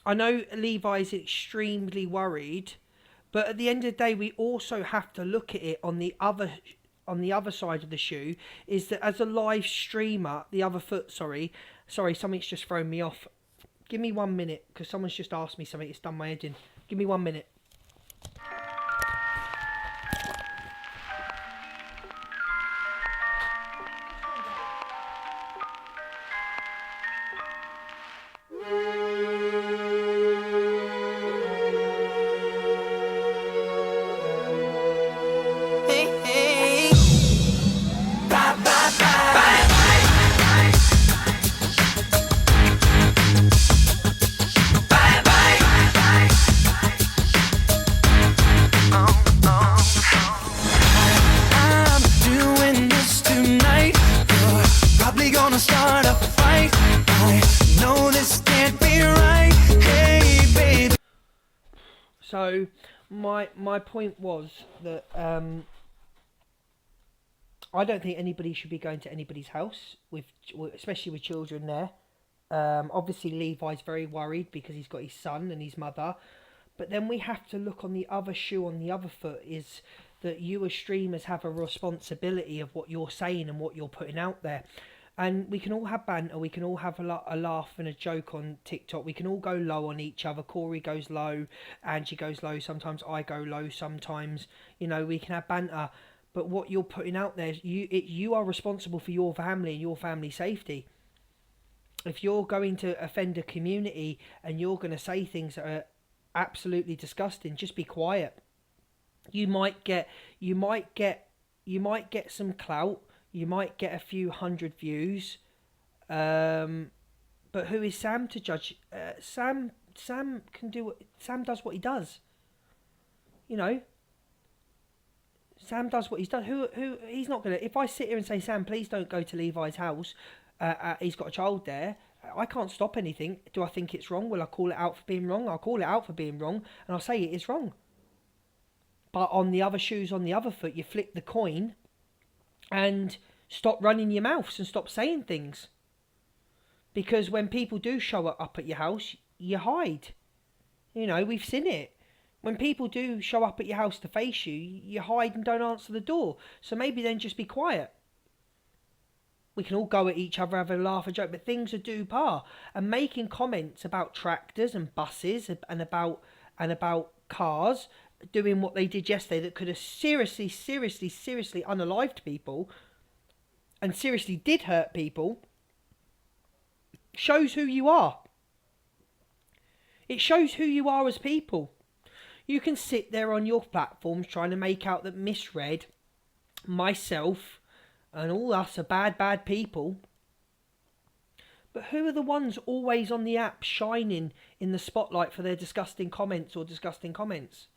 I know Levi's extremely worried, but at the end of the day, we also have to look at it on the other side of the shoe. Is that as a live streamer, the other foot. Sorry, something's just thrown me off. Give me 1 minute because someone's just asked me something. It's done my head in. Give me 1 minute. So my point was that I don't think anybody should be going to anybody's house especially with children there. Obviously Levi's very worried because he's got his son and his mother, but then we have to look on the other shoe, on the other foot, is that you as streamers have a responsibility of what you're saying and what you're putting out there. And we can all have banter, we can all have a laugh and a joke on TikTok, we can all go low on each other. Corey goes low, Angie goes low, sometimes I go low, sometimes, you know, we can have banter. But what you're putting out there, you are responsible for your family and your family safety. If you're going to offend a community and you're going to say things that are absolutely disgusting, just be quiet. You might get some clout. You might get a few hundred views, but who is Sam to judge? Sam does what he does. You know, Sam does what he's done. Who he's not gonna. If I sit here and say, Sam, please don't go to Levi's house. He's got a child there. I can't stop anything. Do I think it's wrong? Will I call it out for being wrong? I'll call it out for being wrong, and I'll say it is wrong. But on the other shoes, on the other foot, you flip the coin and stop running your mouths and stop saying things. Because when people do show up at your house, you hide. You know, we've seen it. When people do show up at your house to face you, you hide and don't answer the door. So maybe then just be quiet. We can all go at each other, have a laugh, a joke, but things are due par. And making comments about tractors and buses and about cars doing what they did yesterday that could have seriously unalived people and seriously did hurt people shows who you are. It shows who you are as people. You can sit there on your platforms trying to make out that Misread, myself, and all us are bad people. But who are the ones always on the app shining in the spotlight for their disgusting comments or disgusting content?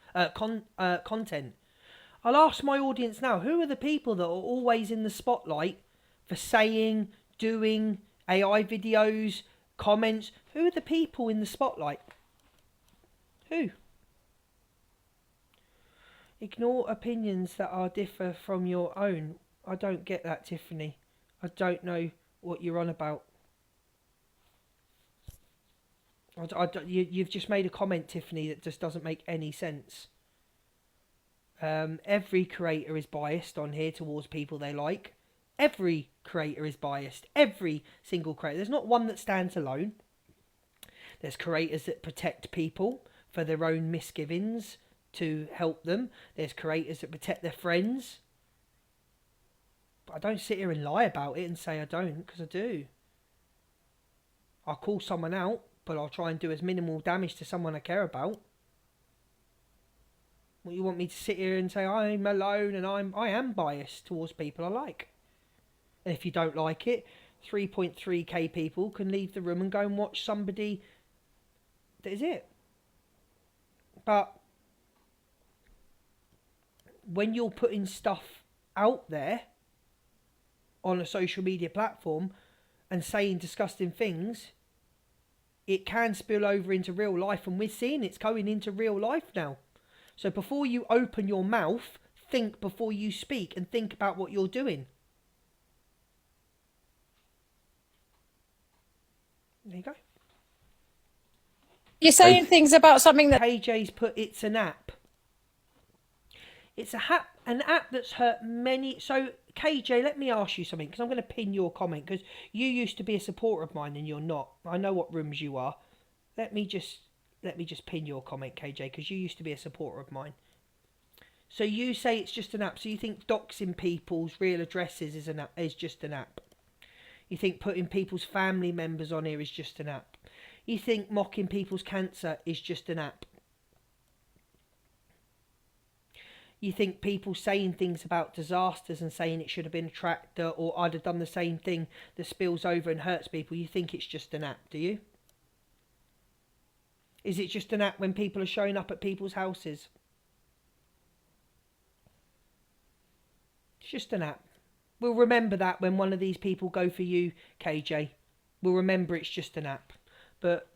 I'll ask my audience now, who are the people that are always in the spotlight for saying, doing AI videos, comments? Who are the people in the spotlight? Who? Ignore opinions that are differ from your own. I don't get that, Tiffany. I don't know what you're on about. You've just made a comment, Tiffany, that just doesn't make any sense. Every creator is biased on here towards people they like. Every creator is biased. Every single creator. There's not one that stands alone. There's creators that protect people for their own misgivings to help them. There's creators that protect their friends. But I don't sit here and lie about it and say I don't, because I do. I'll call someone out, but I'll try and do as minimal damage to someone I care about. What, you want me to sit here and say I'm alone and I am biased towards people I like? And if you don't like it, 3.3k people can leave the room and go and watch somebody that is it. But when you're putting stuff out there on a social media platform and saying disgusting things, it can spill over into real life, and we're seeing it's going into real life now. So before you open your mouth, think before you speak and think about what you're doing. There you go. You're saying things about something that KJ's put, it's an app. It's an app that's hurt many. So KJ, let me ask you something, because I'm going to pin your comment, because you used to be a supporter of mine and you're not. I know what rooms you are. Let me just pin your comment, KJ, because you used to be a supporter of mine. So you say it's just an app. So you think doxing people's real addresses is just an app. You think putting people's family members on here is just an app. You think mocking people's cancer is just an app. You think people saying things about disasters and saying it should have been a tractor or I'd have done the same thing that spills over and hurts people, you think it's just an app, do you? Is it just an app when people are showing up at people's houses? It's just an app. We'll remember that when one of these people go for you, KJ. We'll remember it's just an app. But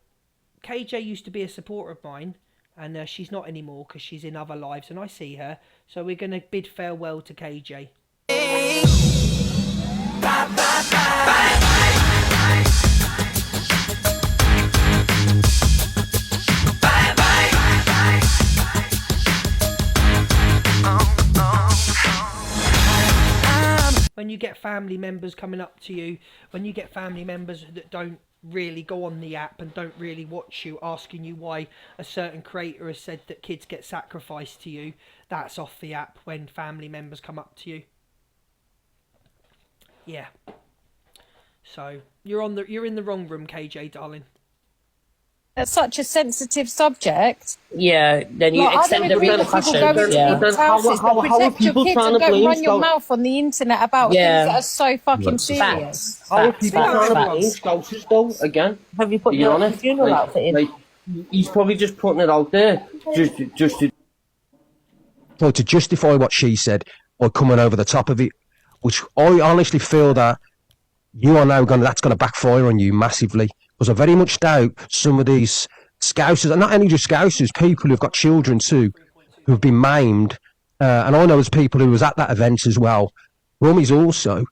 KJ used to be a supporter of mine, and she's not anymore because she's in other lives, and I see her. So we're going to bid farewell to KJ. When you get family members coming up to you, when you get family members that don't really go on the app and don't really watch you, asking you why a certain creator has said that kids get sacrificed to you, that's off the app when family members come up to you. Yeah. So you're in the wrong room, KJ, darling. That's such a sensitive subject. Yeah, then you accept the repercussions. Yeah. How are people trying to blame run your mouth on the internet about things that are so fucking serious? How are people trying to blame Scousers though? Again, have you put your funeral outfit in? Like, he's probably just putting it out there, just to. So to justify what she said or coming over the top of it, which I honestly feel that you are now that's going to backfire on you massively. Because I very much doubt some of these Scousers, and not only just Scousers, people who've got children too, who've been maimed. And I know there's people who was at that event as well. Rummies also,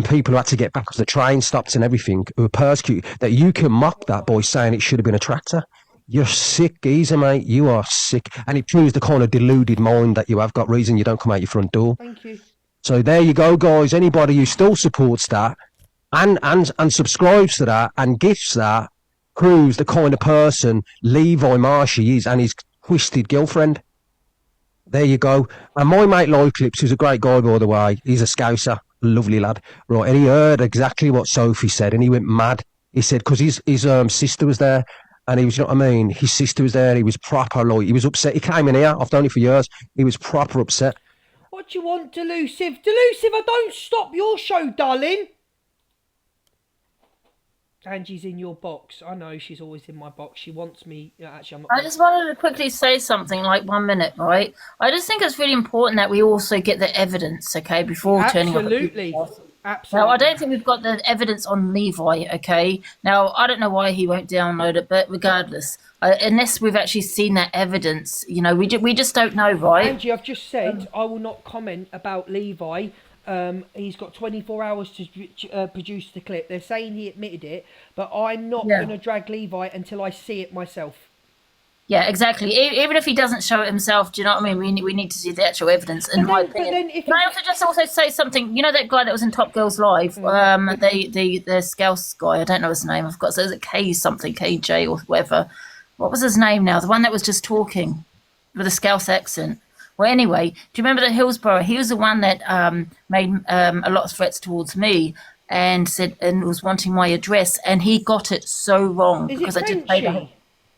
people who had to get back because the train stopped and everything, who were persecuted, that you can mock that by saying it should have been a tractor. You're sick, geezer, mate. You are sick. And it proves the kind of deluded mind that you have got, reason you don't come out your front door. Thank you. So there you go, guys. Anybody who still supports that, and subscribes to that and gifts that proves the kind of person Levi Marshy is and his twisted girlfriend. There you go. And my mate Live Clips, who's a great guy by the way, he's a Scouser, lovely lad. Right, and he heard exactly what Sophie said and he went mad. He said, because his sister was there and he was, you know what I mean, his sister was there, he was proper, like, he was upset. He came in here, I've known him for years, he was proper upset. What do you want, Delusive? Delusive, I don't stop your show, darling. Angie's in your box. I know she's always in my box. She wants me. Actually, I'm not. I just wanted to quickly say something, like 1 minute, right? I just think it's really important that we also get the evidence, okay, before turning up. Absolutely. Now, I don't think we've got the evidence on Levi, okay? Now, I don't know why he won't download it, but regardless, unless we've actually seen that evidence, you know, we just don't know, right? Angie, I've just said I will not comment about Levi. He's got 24 hours to produce the clip. They're saying he admitted it, but I'm not going to drag Levi until I see it myself. Yeah, exactly. Even if he doesn't show it himself, do you know what I mean? We need to see the actual evidence, in my opinion. Can I also say something? You know that guy that was in Top Girls Live? The Scouse guy, I don't know his name. I've got, so is it K something, KJ or whatever? What was his name now? The one that was just talking with a Scouse accent. Well, anyway, do you remember the Hillsborough? He was the one that made a lot of threats towards me and said and was wanting my address, and he got it so wrong because I did play the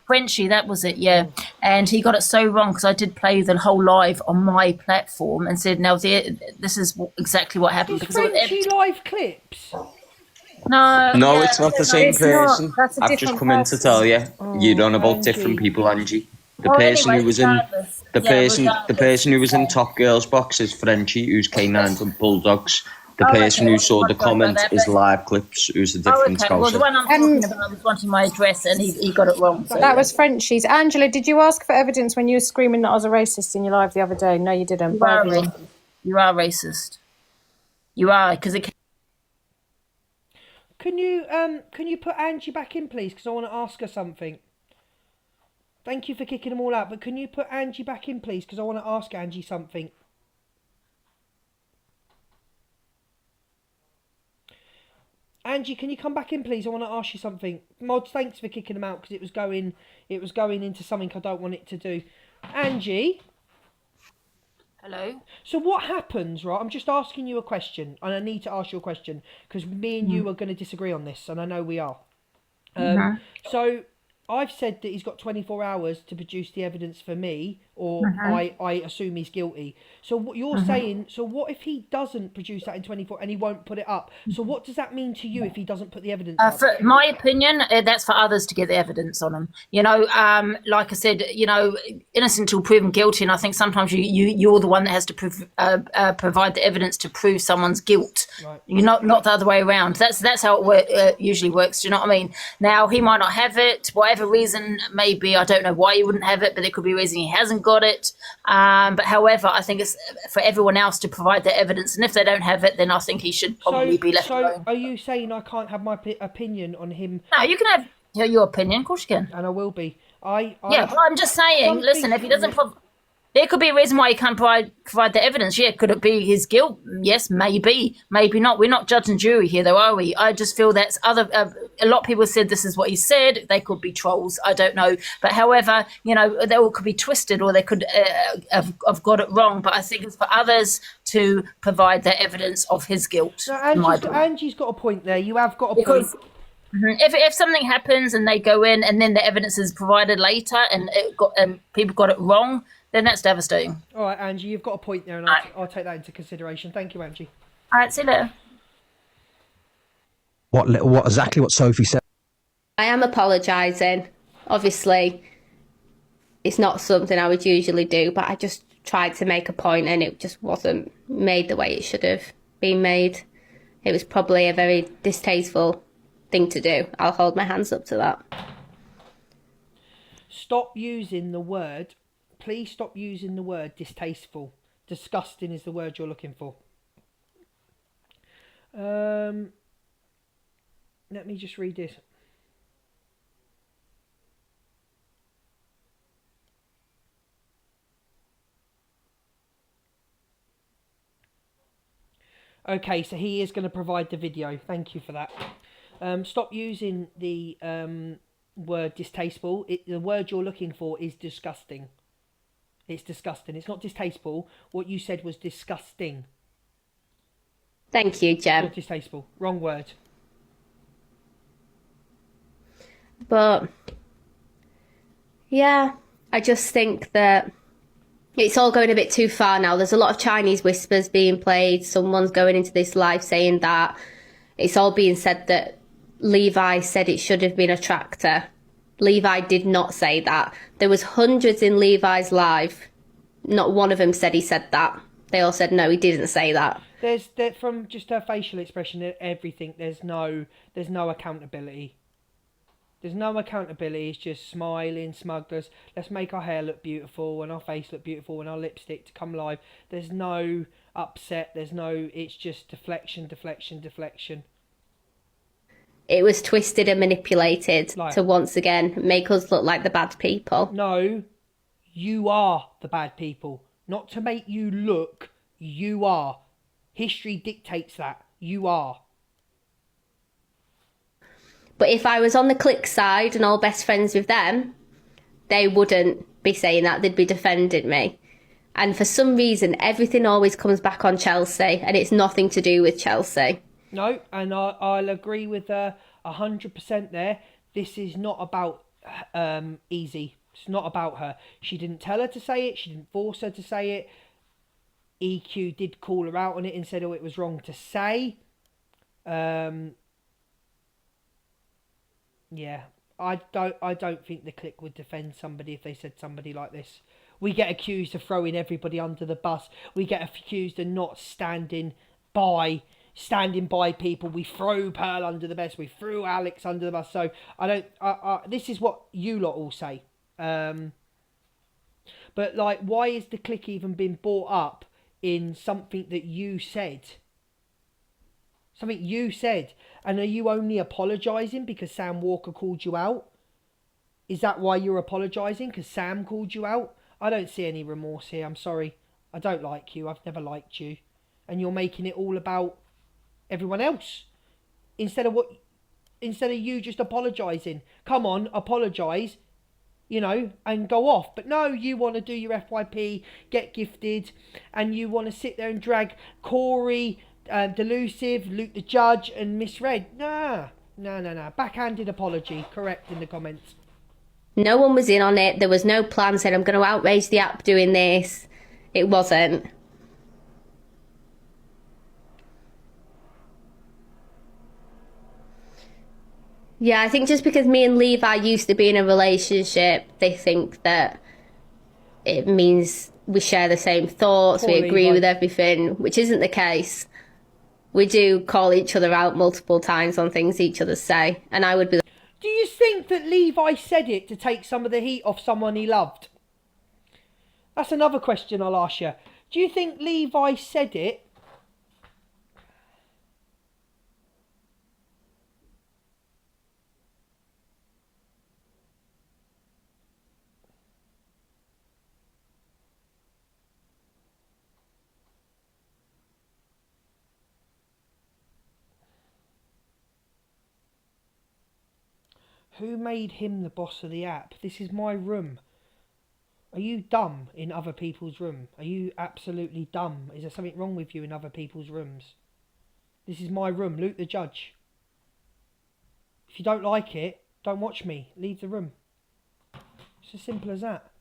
Frenchie, that was it, yeah. And he got it so wrong because I did play the whole live on my platform and said, "Now this is exactly what happened." Because Frenchie live clips. No, it's not the same person. I've just come in to tell you, you're on about different people, Angie. The person who was in the person who was in Top Girls box is Frenchie, who's Canines and Bulldogs. The person who saw the comment is Live Clips, who's a different Scouser. Well, the one I'm talking about was wanting my address, and he got it wrong. So, that was Frenchie's. Angela, did you ask for evidence when you were screaming that I was a racist in your live the other day? No, you didn't. You are racist. You are, because it. Can you put Angie back in, please? Because I want to ask her something. Thank you for kicking them all out, but can you put Angie back in, please? Because I want to ask Angie something. Angie, can you come back in, please? I want to ask you something. Mods, thanks for kicking them out because it was going into something I don't want it to do. Angie. Hello. So what happens, right? I'm just asking you a question, and I need to ask you a question because me and you are going to disagree on this, and I know we are. So I've said that he's got 24 hours to produce the evidence for me, or I assume he's guilty. So what you're saying, so what if he doesn't produce that in 24 and he won't put it up? So what does that mean to you if he doesn't put the evidence up? For my opinion, that's for others to get the evidence on him. You know, like I said, you know, innocent until proven guilty, and I think sometimes you're the one that has to provide the evidence to prove someone's guilt. You're not the other way around. That's how it usually works. Do you know what I mean? Now, he might not have it, whatever reason, maybe, I don't know why he wouldn't have it, but there could be a reason he hasn't got it. But however, I think it's for everyone else to provide their evidence. And if they don't have it, then I think he should probably be left alone. Are you saying I can't have my opinion on him? No, you can have your opinion. Of course you can. And I will be. Yeah, but I'm just saying, listen, if he doesn't... There could be a reason why he can't provide the evidence. Yeah, could it be his guilt? Yes, maybe. Maybe not. We're not judge and jury here, though, are we? I just feel that's a lot of people said this is what he said. They could be trolls. I don't know. But however, you know, they all could be twisted or they could have got it wrong. But I think it's for others to provide the evidence of his guilt. No, Angie's got a point there. You have got a point. If something happens and they go in and then the evidence is provided later and people got it wrong, then that's devastating. All right, Angie, you've got a point there, and I'll take that into consideration. Thank you, Angie. All right, see you later. What exactly what Sophie said? I am apologising. Obviously, it's not something I would usually do, but I just tried to make a point and it just wasn't made the way it should have been made. It was probably a very distasteful thing to do. I'll hold my hands up to that. Stop using the word... Please stop using the word distasteful. Disgusting is the word you're looking for. Let me just read this. Okay, so he is going to provide the video. Thank you for that. Stop using the word distasteful. The word you're looking for is disgusting. It's disgusting. It's not distasteful. What you said was disgusting. Thank you, Jem. Not distasteful. Wrong word. But, yeah, I just think that it's all going a bit too far now. There's a lot of Chinese whispers being played. Someone's going into this live saying that. It's all being said that Levi said it should have been a tractor. Levi did not say that. There was hundreds in Levi's live. Not one of them said he said that. They all said no, he didn't say that. There's from just her facial expression and everything. There's no accountability. There's no accountability. It's just smiling, smugglers. Let's make our hair look beautiful and our face look beautiful and our lipstick to come live. There's no upset. It's just deflection. It was twisted and manipulated to once again make us look like the bad people. No, you are the bad people. Not to make you look, you are. History dictates that. You are. But if I was on the click side and all best friends with them, they wouldn't be saying that. They'd be defending me. And for some reason, everything always comes back on Chelsea, and it's nothing to do with Chelsea. No, and I'll agree with 100% there. This is not about Easy. It's not about her. She didn't tell her to say it. She didn't force her to say it. EQ did call her out on it and said, oh, it was wrong to say. Yeah, I don't think the clique would defend somebody if they said somebody like this. We get accused of throwing everybody under the bus. We get accused of not standing by people. We throw Pearl under the bus. We threw Alex under the bus. So this is what you lot all say. But like, why is the clique even been brought up in something that you said? Something you said. And are you only apologising because Sam Walker called you out? Is that why you're apologising? Because Sam called you out? I don't see any remorse here. I'm sorry. I don't like you. I've never liked you. And you're making it all about everyone else. Instead of you just apologising. Come on, apologise. You know, and go off. But no, you want to do your FYP, get gifted, and you want to sit there and drag Corey, Delusive, Luke the Judge, and Misread. Nah. Backhanded apology. Correct in the comments. No one was in on it. There was no plan said, I'm going to outrage the app doing this. It wasn't. Yeah, I think just because me and Levi used to be in a relationship, they think that it means we share the same thoughts, we agree with everything, which isn't the case. we do call each other out multiple times on things each other say, and I would be. Do you think that Levi said it to take some of the heat off someone he loved? That's another question I'll ask you. Do you think Levi said it? Who made him the boss of the app? This is my room. Are you dumb in other people's room? Are you absolutely dumb? Is there something wrong with you in other people's rooms? This is my room, Luke the Judge. If you don't like it, don't watch me. Leave the room. It's as simple as that.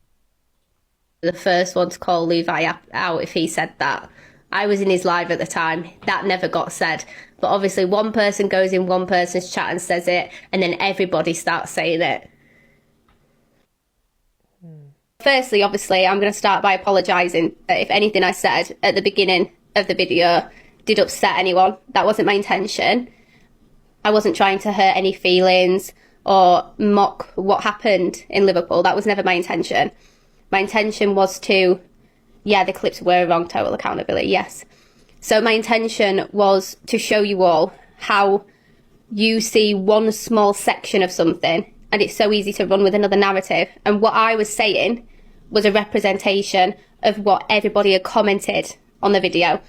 The first one to call Levi out if he said that. I was in his live at the time. That never got said. But obviously one person goes in one person's chat and says it, and then everybody starts saying it. Firstly, obviously, I'm going to start by apologising that if anything I said at the beginning of the video did upset anyone. That wasn't my intention. I wasn't trying to hurt any feelings or mock what happened in Liverpool. That was never my intention. My intention was to, yeah, the clips were wrong, total accountability, yes. So my intention was to show you all how you see one small section of something and it's so easy to run with another narrative. And what I was saying was a representation of what everybody had commented on the video.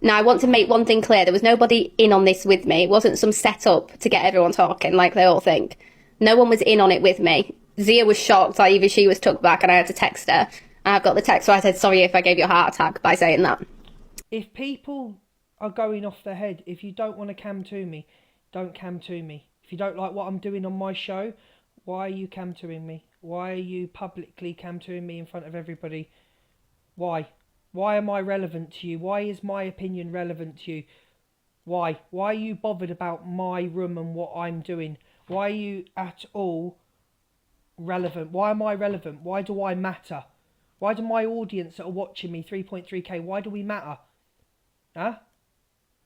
Now, I want to make one thing clear. There was nobody in on this with me. It wasn't some setup to get everyone talking like they all think. No one was in on it with me. Zia was shocked. Like, even she was took back and I had to text her. And I've got the text where I said, sorry if I gave you a heart attack by saying that. If people are going off their head, if you don't want to cam to me, don't cam to me. If you don't like what I'm doing on my show, why are you cam toing me? Why are you publicly cam toing me in front of everybody? Why? Why am I relevant to you? Why is my opinion relevant to you? Why? Why are you bothered about my room and what I'm doing? Why are you at all relevant? Why am I relevant? Why do I matter? Why do my audience that are watching me, 3.3k, why do we matter? Huh?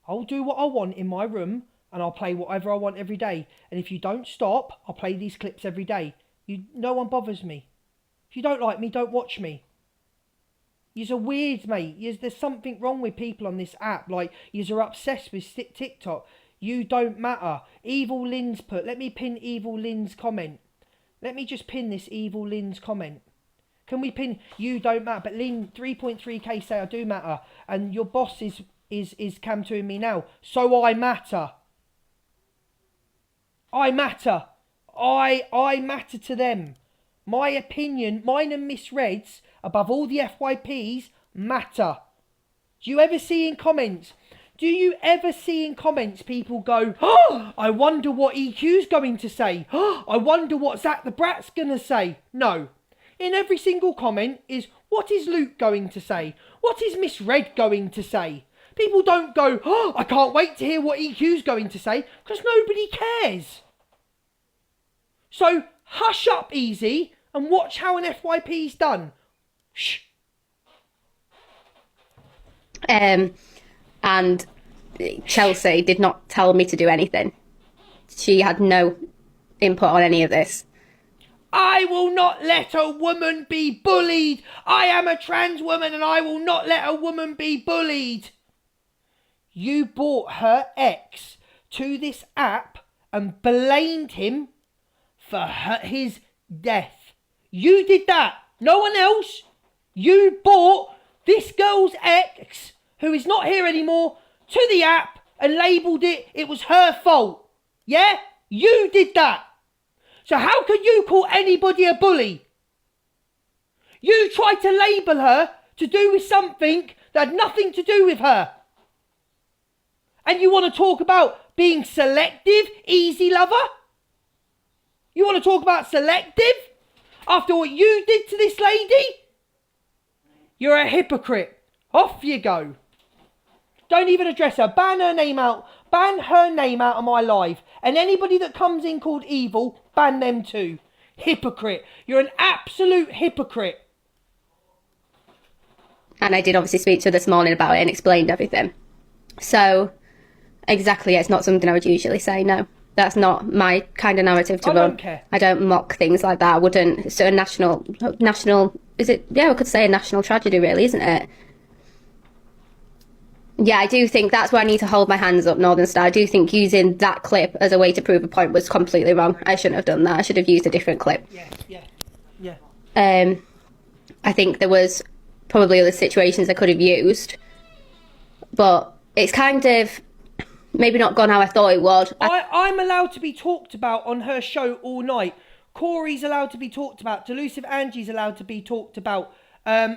I'll do what I want in my room and I'll play whatever I want every day. And if you don't stop, I'll play these clips every day. No one bothers me. If you don't like me, don't watch me. You're weird, mate. There's something wrong with people on this app. Like, you're obsessed with TikTok. You don't matter. Evil Lynn's put... Let me pin Evil Lynn's comment. Let me just pin this Evil Lynn's comment. Can we pin... You don't matter. But Lynn, 3.3k say I do matter. And your boss is cam toing me now. So I matter. I matter. I matter to them. My opinion, mine and Miss Red's, above all the FYPs, matter. Do you ever see in comments? Do you ever see in comments people go, oh, I wonder what EQ's going to say. Oh, I wonder what Zach the Brat's going to say. No. In every single comment is, what is Luke going to say? What is Miss Red going to say? People don't go, oh, I can't wait to hear what EQ's going to say, because nobody cares. So, hush up, Easy, and watch how an FYP's done. Shh. And Chelsea did not tell me to do anything. She had no input on any of this. I will not let a woman be bullied. I am a trans woman and I will not let a woman be bullied. You brought her ex to this app and blamed him for his death. You did that. No one else. You brought this girl's ex, who is not here anymore, to the app and labelled it was her fault. Yeah? You did that. So how can you call anybody a bully? You tried to label her to do with something that had nothing to do with her. And you want to talk about being selective, Easy Lover? You want to talk about selective? After what you did to this lady? You're a hypocrite. Off you go. Don't even address her. Ban her name out. Ban her name out of my live. And anybody that comes in called evil, ban them too. Hypocrite. You're an absolute hypocrite. And I did obviously speak to her this morning about it and explained everything. So Exactly, it's not something I would usually say, no. That's not my kind of narrative to run. I don't care. I don't mock things like that. I wouldn't. It's a national, is it? Yeah, we could say a national tragedy, really, isn't it? Yeah, I do think that's where I need to hold my hands up, Northern Star. I do think using that clip as a way to prove a point was completely wrong. I shouldn't have done that. I should have used a different clip. Yeah. I think there was probably other situations I could have used, but it's kind of maybe not gone how I thought it would. I'm allowed to be talked about on her show all night. Corey's allowed to be talked about. Delusive Angie's allowed to be talked about.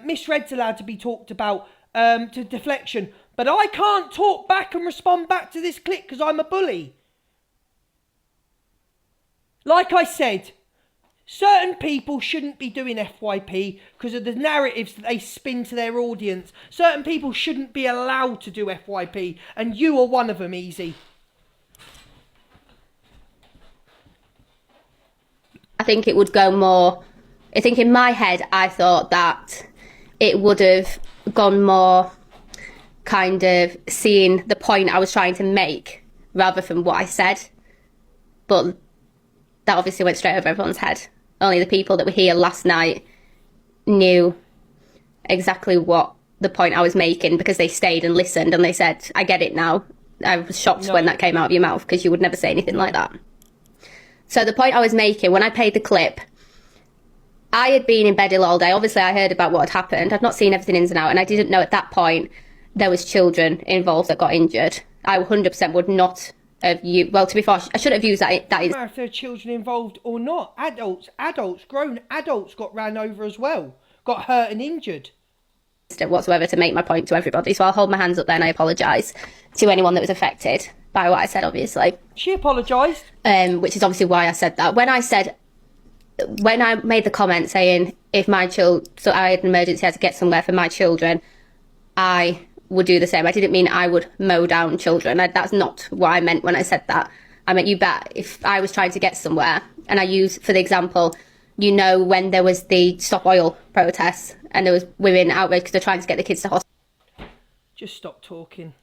Miss Red's allowed to be talked about. To deflection. But I can't talk back and respond back to this clip because I'm a bully. Like I said, certain people shouldn't be doing FYP because of the narratives that they spin to their audience. Certain people shouldn't be allowed to do FYP, and you are one of them, Easy. I think it would go more... I think in my head, I thought that it would have gone more kind of seeing the point I was trying to make rather than what I said. But that obviously went straight over everyone's head. Only the people that were here last night knew exactly what the point I was making because they stayed and listened and they said, I get it now. I was shocked when that came out of your mouth because you would never say anything like that. So the point I was making, when I played the clip, I had been in bed ill all day. Obviously, I heard about what had happened. I'd not seen everything ins and out, and I didn't know at that point there was children involved that got injured. I 100% would not have used... Well, to be fair, I should have used that. No matter if there are children involved or not. Grown adults got ran over as well. Got hurt and injured. Whatsoever to make my point to everybody. So I'll hold my hands up there and I apologise to anyone that was affected by what I said, obviously. She apologised. Which is obviously why I said that. When I made the comment saying if my so I had an emergency, I had to get somewhere for my children, I would do the same. I didn't mean I would mow down children. That's not what I meant when I said that. I meant you bet if I was trying to get somewhere, and I use, for the example, you know, when there was the Stop Oil protests and there was women outraged because they're trying to get the kids to hospital. Just stop talking.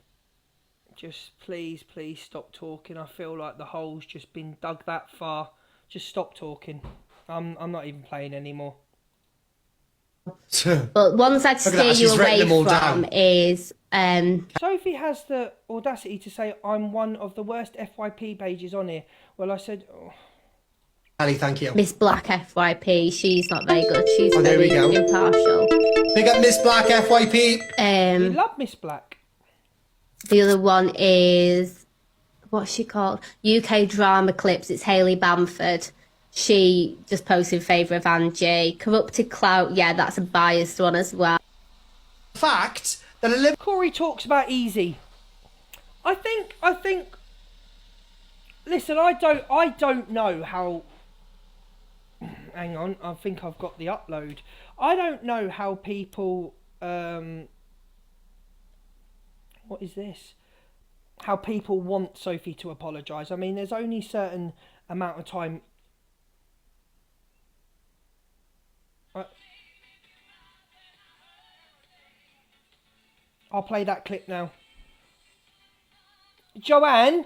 Just please stop talking. I feel like the hole's just been dug that far. Just stop talking. I'm not even playing anymore. But ones I'd steer you away from is... Sophie has the audacity to say I'm one of the worst FYP pages on here. Well, I said... Oh. Ali, thank you. Miss Black FYP, she's not very good. She's very impartial. Big up Miss Black FYP. We love Miss Black. The other one is... What's she called? UK Drama Clips. It's Hayley Bamford. She just posted in favour of Angie. Corrupted Clout, yeah, that's a biased one as well. Fact that Corey talks about Easy. I think. Listen, I don't know how. Hang on, I think I've got the upload. I don't know how people. What is this? How people want Sophie to apologise. I mean, there's only certain amount of time. I'll play that clip now. Joanne,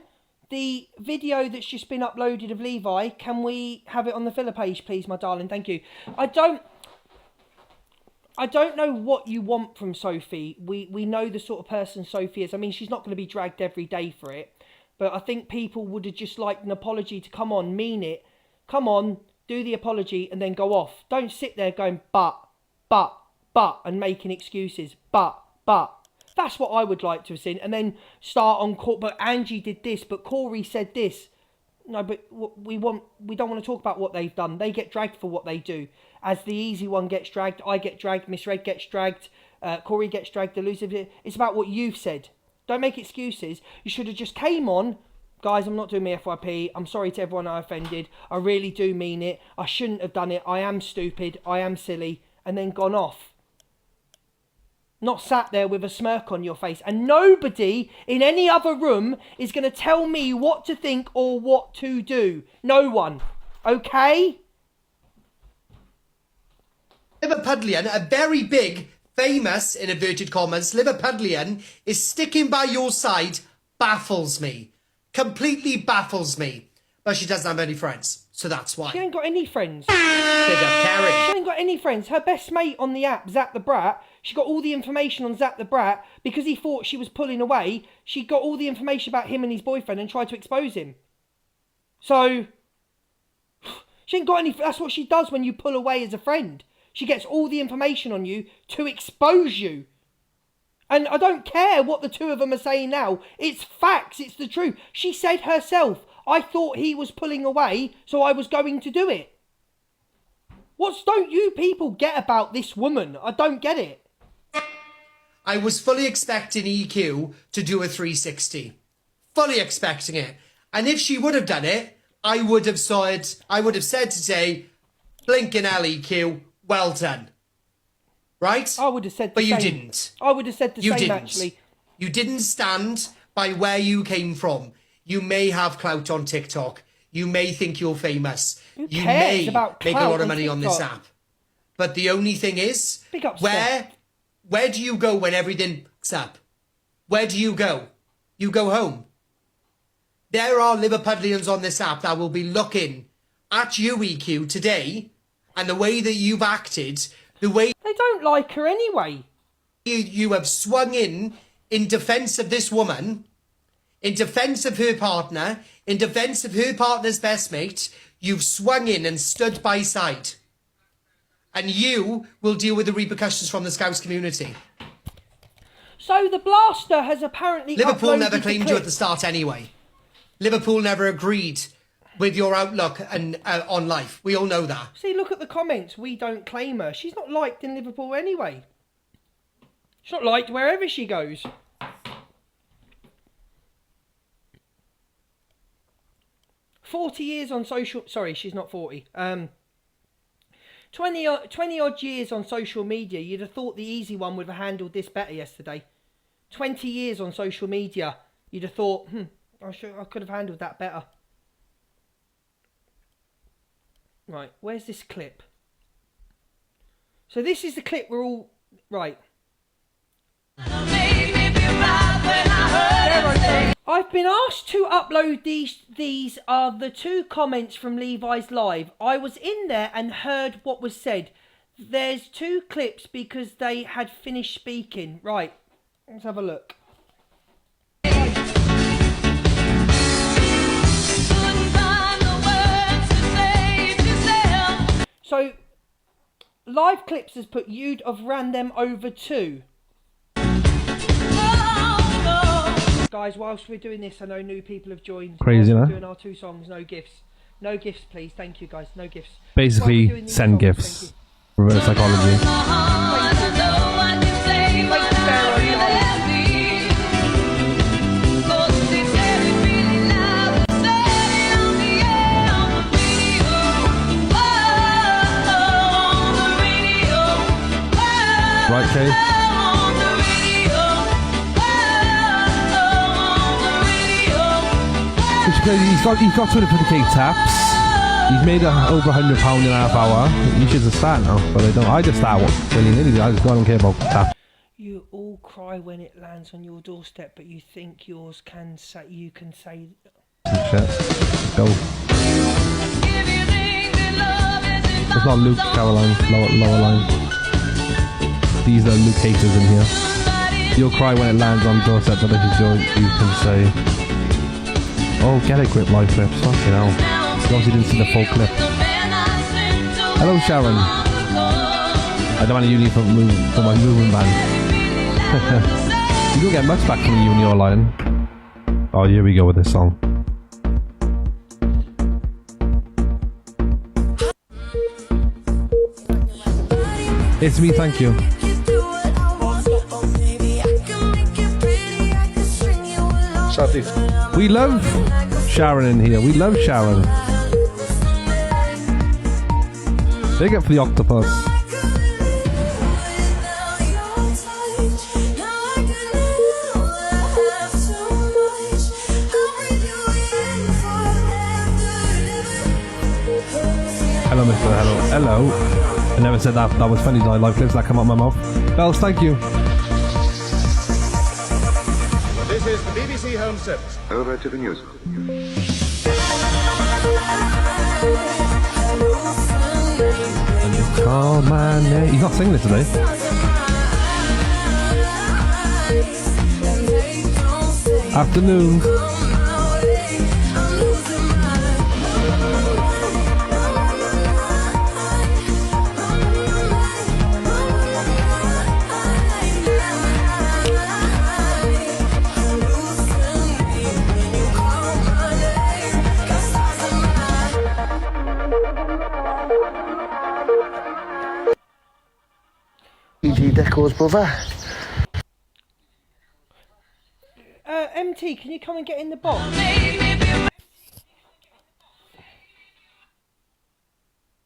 the video that's just been uploaded of Levi, can we have it on the filler page, please, my darling? Thank you. I don't know what you want from Sophie. We know the sort of person Sophie is. I mean, she's not going to be dragged every day for it. But I think people would have just liked an apology to come on, mean it. Come on, do the apology and then go off. Don't sit there going, but, and making excuses. But. That's what I would like to have seen. And then start on court. But Angie did this, but Corey said this. No, but we don't want to talk about what they've done. They get dragged for what they do. As the easy one gets dragged, I get dragged, Miss Red gets dragged, Corey gets dragged, Elusive. It's about what you've said. Don't make excuses. You should have just came on. Guys, I'm not doing my FYP. I'm sorry to everyone I offended. I really do mean it. I shouldn't have done it. I am stupid. I am silly. And then gone off. Not sat there with a smirk on your face. And nobody in any other room is going to tell me what to think or what to do. No one. Okay? Liverpudlian, a very big, famous, in inverted commas, Liverpudlian, is sticking by your side baffles me. Completely baffles me. But she doesn't have any friends, so that's why. She ain't got any friends. Big up, Karen. She ain't got any friends. Her best mate on the app, Zach the Brat, she got all the information on Zach the Brat because he thought she was pulling away. She got all the information about him and his boyfriend and tried to expose him. So, she ain't got any... That's what she does when you pull away as a friend. She gets all the information on you to expose you. And I don't care what the two of them are saying now. It's facts. It's the truth. She said herself, I thought he was pulling away, so I was going to do it. What don't you people get about this woman? I don't get it. I was fully expecting EQ to do a 360. Fully expecting it. And if she would have done it, I would have said today, blinking hell, EQ, well done. Right? I would have said the same. same. But you didn't. I would have said the You same, didn't. actually. You didn't stand by where you came from. You may have clout on TikTok. You may think you're famous. Who You cares may about make a clout lot of on money on this TikTok? app. But the only thing is, Big up, where do you go when everything's up? Where do you go? You go home. There are Liverpudlians on this app that will be looking at you, EQ, today, and the way that you've acted, the way... They don't like her anyway. You have swung in defence of this woman, in defence of her partner, in defence of her partner's best mate. You've swung in and stood by side. And you will deal with the repercussions from the Scouts community. So the blaster has apparently Liverpool uploaded never the claimed you clip. at the start anyway. Liverpool never agreed with your outlook and on life. We all know that. See, look at the comments. We don't claim her. She's not liked in Liverpool anyway. She's not liked wherever she goes. "40 years on social..." Sorry, she's not 40. 20 odd years on social media. You'd have thought the easy one would have handled this better yesterday. 20 years on social media. You'd have thought, I could have handled that better. Right, where's this clip? So this is the clip we're all... Right. I've been asked to upload these. These are the two comments from Levi's live. I was in there and heard what was said. There's two clips because they had finished speaking. Right, let's have a look. So, Live Clips has put you'd have ran them over too. Guys, whilst we're doing this, I know new people have joined. Crazy, Whilst huh? we're doing our two songs, no gifts. No gifts, please. Thank you, guys. No gifts. Whilst we're Basically, doing these send songs, gifts. thank you. Reverse psychology. Right, Kay? He's got 250k taps. He's made over £100 in a half hour. You should just start now, but I don't. I just start willy-nilly. I don't care about taps. You all cry when it lands on your doorstep, but you think yours can say. You can say. Shit. Go. It's not Luke, Caroline, lower line. These are Luke haters in here. You'll cry when it lands on doorstep, but if you can say. Oh, get a grip, live clips. Fucking hell. You obviously didn't see the full clip. Hello, Sharon. I don't want a uni for my movement band. You don't get much back from you and your line. Oh, here we go with this song. It's me, thank you. We love Sharon in here. We love Sharon. Big up for the octopus. Hello, Mr. Hello. I never said that. That was funny. Live clips that come out my mouth. Bells, thank you. This is the BBC Home Service. Over to the news. Call my name. He's not singing it today. Afternoon. E.G. Deco's brother. MT, can you come and get in the box?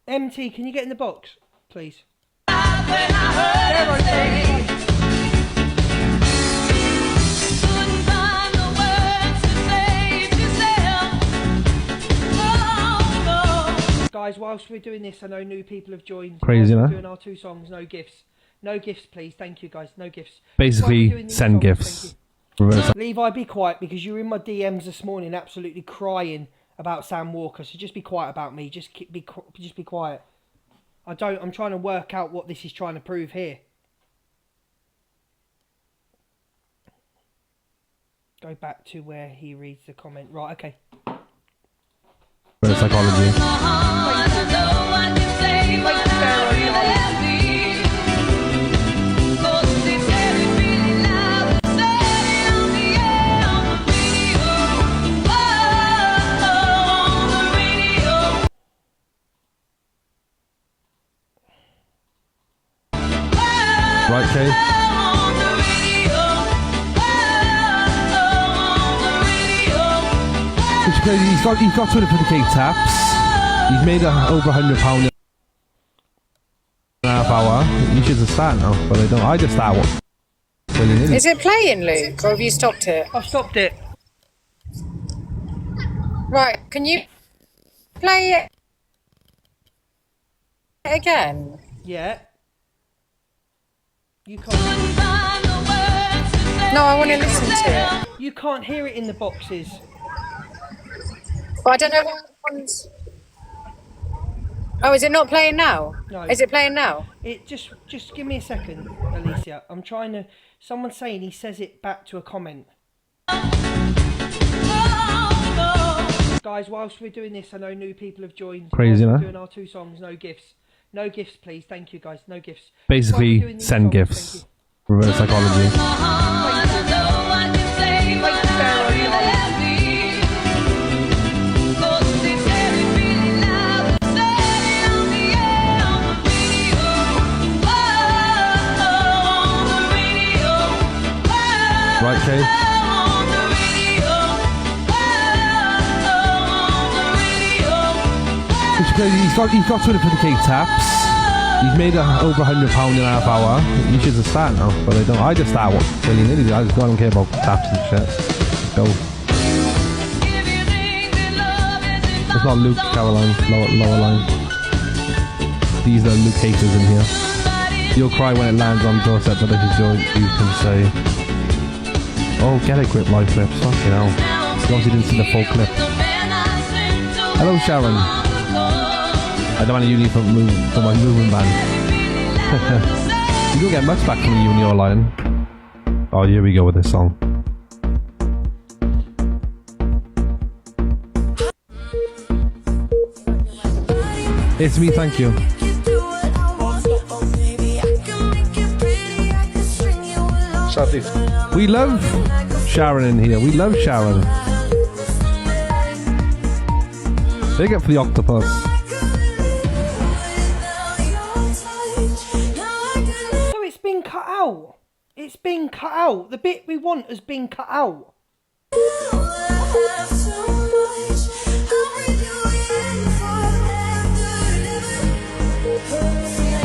MT, can you get in the box, please? Guys, whilst we're doing this, I know new people have joined. Crazy, We're huh? doing our 2 songs, no gifts. No gifts, please. Thank you, guys. No gifts. Basically, send gifts. Reverse. Levi, be quiet because you were in my DMs this morning, absolutely crying about Sam Walker. So just be quiet about me. Just be quiet. I'm trying to work out what this is trying to prove here. Go back to where he reads the comment. Right. Okay. Psychology. Right, Kay? He's got 250k taps. He's made over £100 in a half hour. You should just start now, but I don't. I just start. Is it playing, Luke, or have you stopped it? I've stopped it. Right, can you play it again? Yeah. You can't. No, I want to listen to it. You can't hear it in the boxes. But I don't know what ones. Oh, is it not playing now? No. Is it playing now? It just give me a second, Alicia. I'm trying to. Someone's saying he says it back to a comment. Guys, whilst we're doing this, I know new people have joined. Crazy, We're huh? doing our 2 songs, no gifts. No gifts, please. Thank you, guys. No gifts. Basically, send gifts. Reverse psychology. Right, Kay? He's got 250k taps. He's made over £100 in a half hour. You should just start now, but I don't. I just start willy-nilly. I don't care about taps and shit. Let's go. It's not Luke, Caroline, lower line. These are Luke haters in here. You'll cry when it lands on doorstep, but if you can say, oh, get a grip, live clips. Fucking hell. You obviously didn't see the full clip. Hello, Sharon. I don't want a uni for my movement band. You don't get much back from you and your line. Oh, here we go with this song. It's me, thank you. We love Sharon in here. We love Sharon. Big up for the octopus. So it's been cut out. It's been cut out. The bit we want has been cut out.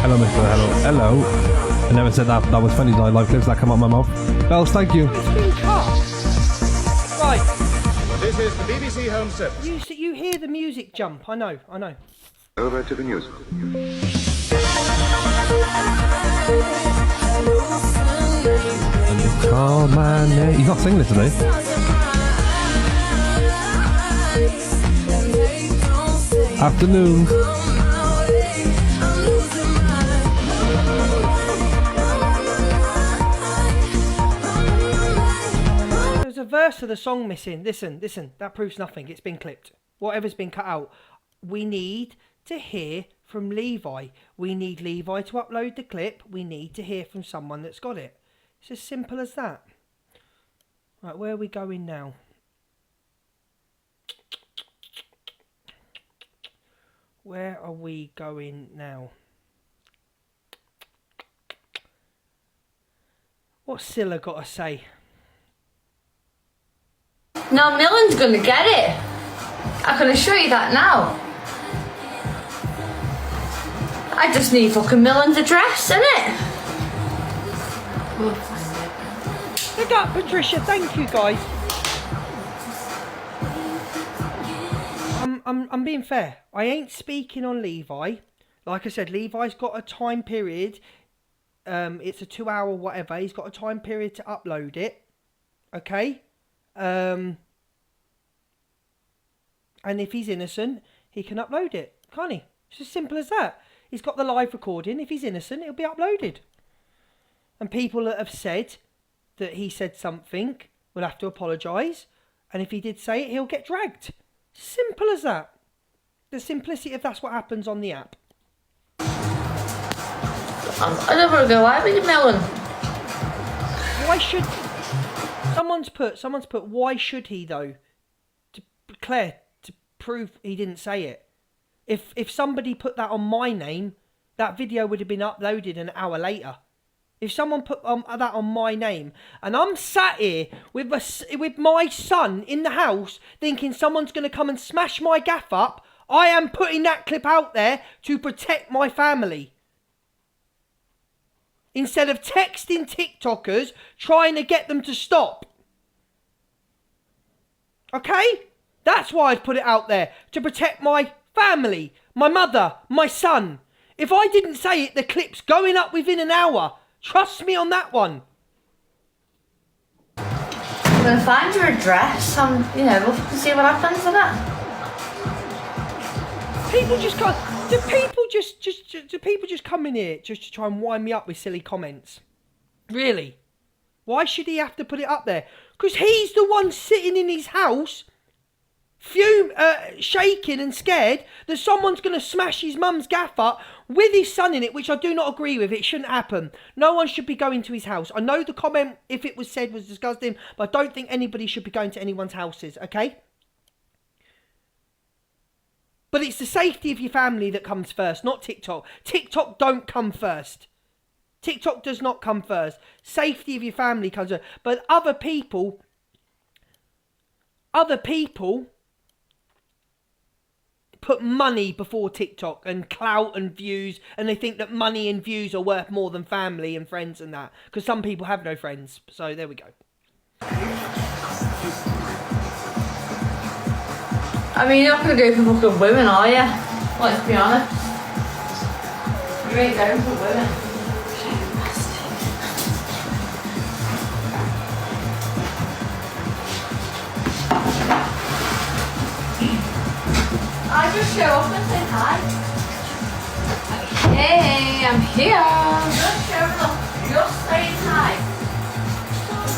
Hello, Mr. Hello. I never said that. That was funny. Live clips that come out my mouth. Bells, thank you. It's been cut. Right. This is the BBC Home Service. You hear the music jump. I know. Over to the news. Call my name. He's not singing it today. Afternoon. There's a verse of the song missing. Listen, that proves nothing. It's been clipped. Whatever's been cut out. We need to hear from Levi. We need Levi to upload the clip. We need to hear from someone that's got it. It's as simple as that. Right, where are we going now? Where are we going now? What's Scylla got to say? Now Millen's gonna get it. I can assure you that now. I just need fucking Millen's address, innit? Look up, Patricia. Thank you, guys. I'm being fair. I ain't speaking on Levi. Like I said, Levi's got a time period. It's a 2 hour whatever. He's got a time period to upload it. Okay? And if he's innocent, he can upload it. Can't he? It's as simple as that. He's got the live recording. If he's innocent, it'll be uploaded. And people that have said that he said something will have to apologise. And if he did say it, he'll get dragged. Simple as that. The simplicity of that's what happens on the app. I don't want to go live with you, Melon. Why should... Someone's put, why should he though? Claire, to prove he didn't say it. If somebody put that on my name, that video would have been uploaded an hour later. If someone put that on my name, and I'm sat here with my son in the house thinking someone's going to come and smash my gaff up, I am putting that clip out there to protect my family. Instead of texting TikTokers trying to get them to stop. Okay? That's why I'd put it out there, to protect my family, my mother, my son. If I didn't say it, the clip's going up within an hour. Trust me on that one. I'm gonna find your address and, we'll see what happens with it. People just can't... Do people just come in here just to try and wind me up with silly comments? Really? Why should he have to put it up there? Because he's the one sitting in his house, shaking and scared that someone's going to smash his mum's gaff up with his son in it, which I do not agree with. It shouldn't happen. No one should be going to his house. I know the comment, if it was said, was disgusting, but I don't think anybody should be going to anyone's houses, okay? But it's the safety of your family that comes first, not TikTok. TikTok don't come first. TikTok does not come first. Safety of your family comes first. But other people put money before TikTok and clout and views, and they think that money and views are worth more than family and friends and that. Because some people have no friends. So there we go. I mean, you're not going to go for fucking women, are you? Let's be honest. You ain't going for women. I just show up and say hi. Hey, I'm here. Just showing up. Just saying hi.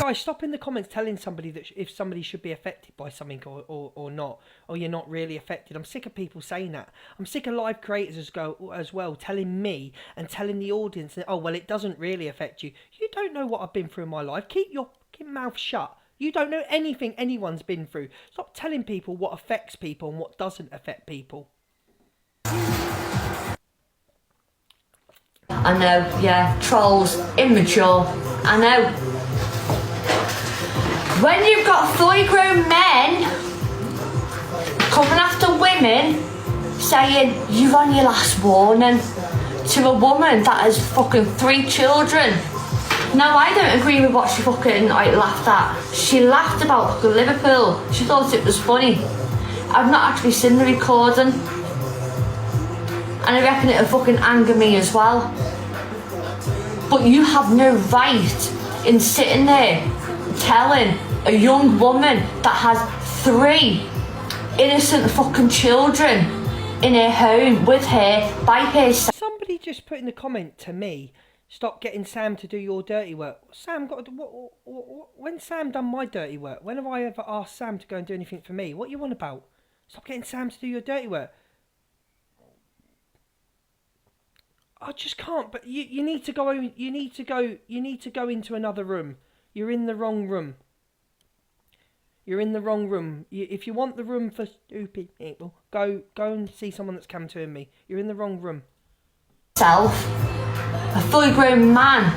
Guys, stop in the comments telling somebody that if somebody should be affected by something or not, or you're not really affected. I'm sick of people saying that. I'm sick of live creators as well telling me and telling the audience that, oh, well, it doesn't really affect you. You don't know what I've been through in my life. Keep your mouth shut. You don't know anything anyone's been through. Stop telling people what affects people and what doesn't affect people. I know, yeah, trolls, immature, I know. When you've got fully grown men coming after women saying you're on your last warning to a woman that has fucking 3 children. No, I don't agree with what she fucking laughed at. She laughed about fucking Liverpool. She thought it was funny. I've not actually seen the recording. And I reckon it'll fucking anger me as well. But you have no right in sitting there telling a young woman that has 3 innocent fucking children in her home with her by herself. Somebody just put in the comment to me, stop getting Sam to do your dirty work. Sam got to, when Sam done my dirty work? When have I ever asked Sam to go and do anything for me? What you on about? Stop getting Sam to do your dirty work. I just can't. But you need to go. You need to go. You need to go into another room. You're in the wrong room. You're in the wrong room. If you want the room for stupid people, go and see someone that's come to me. You're in the wrong room. A fully grown man.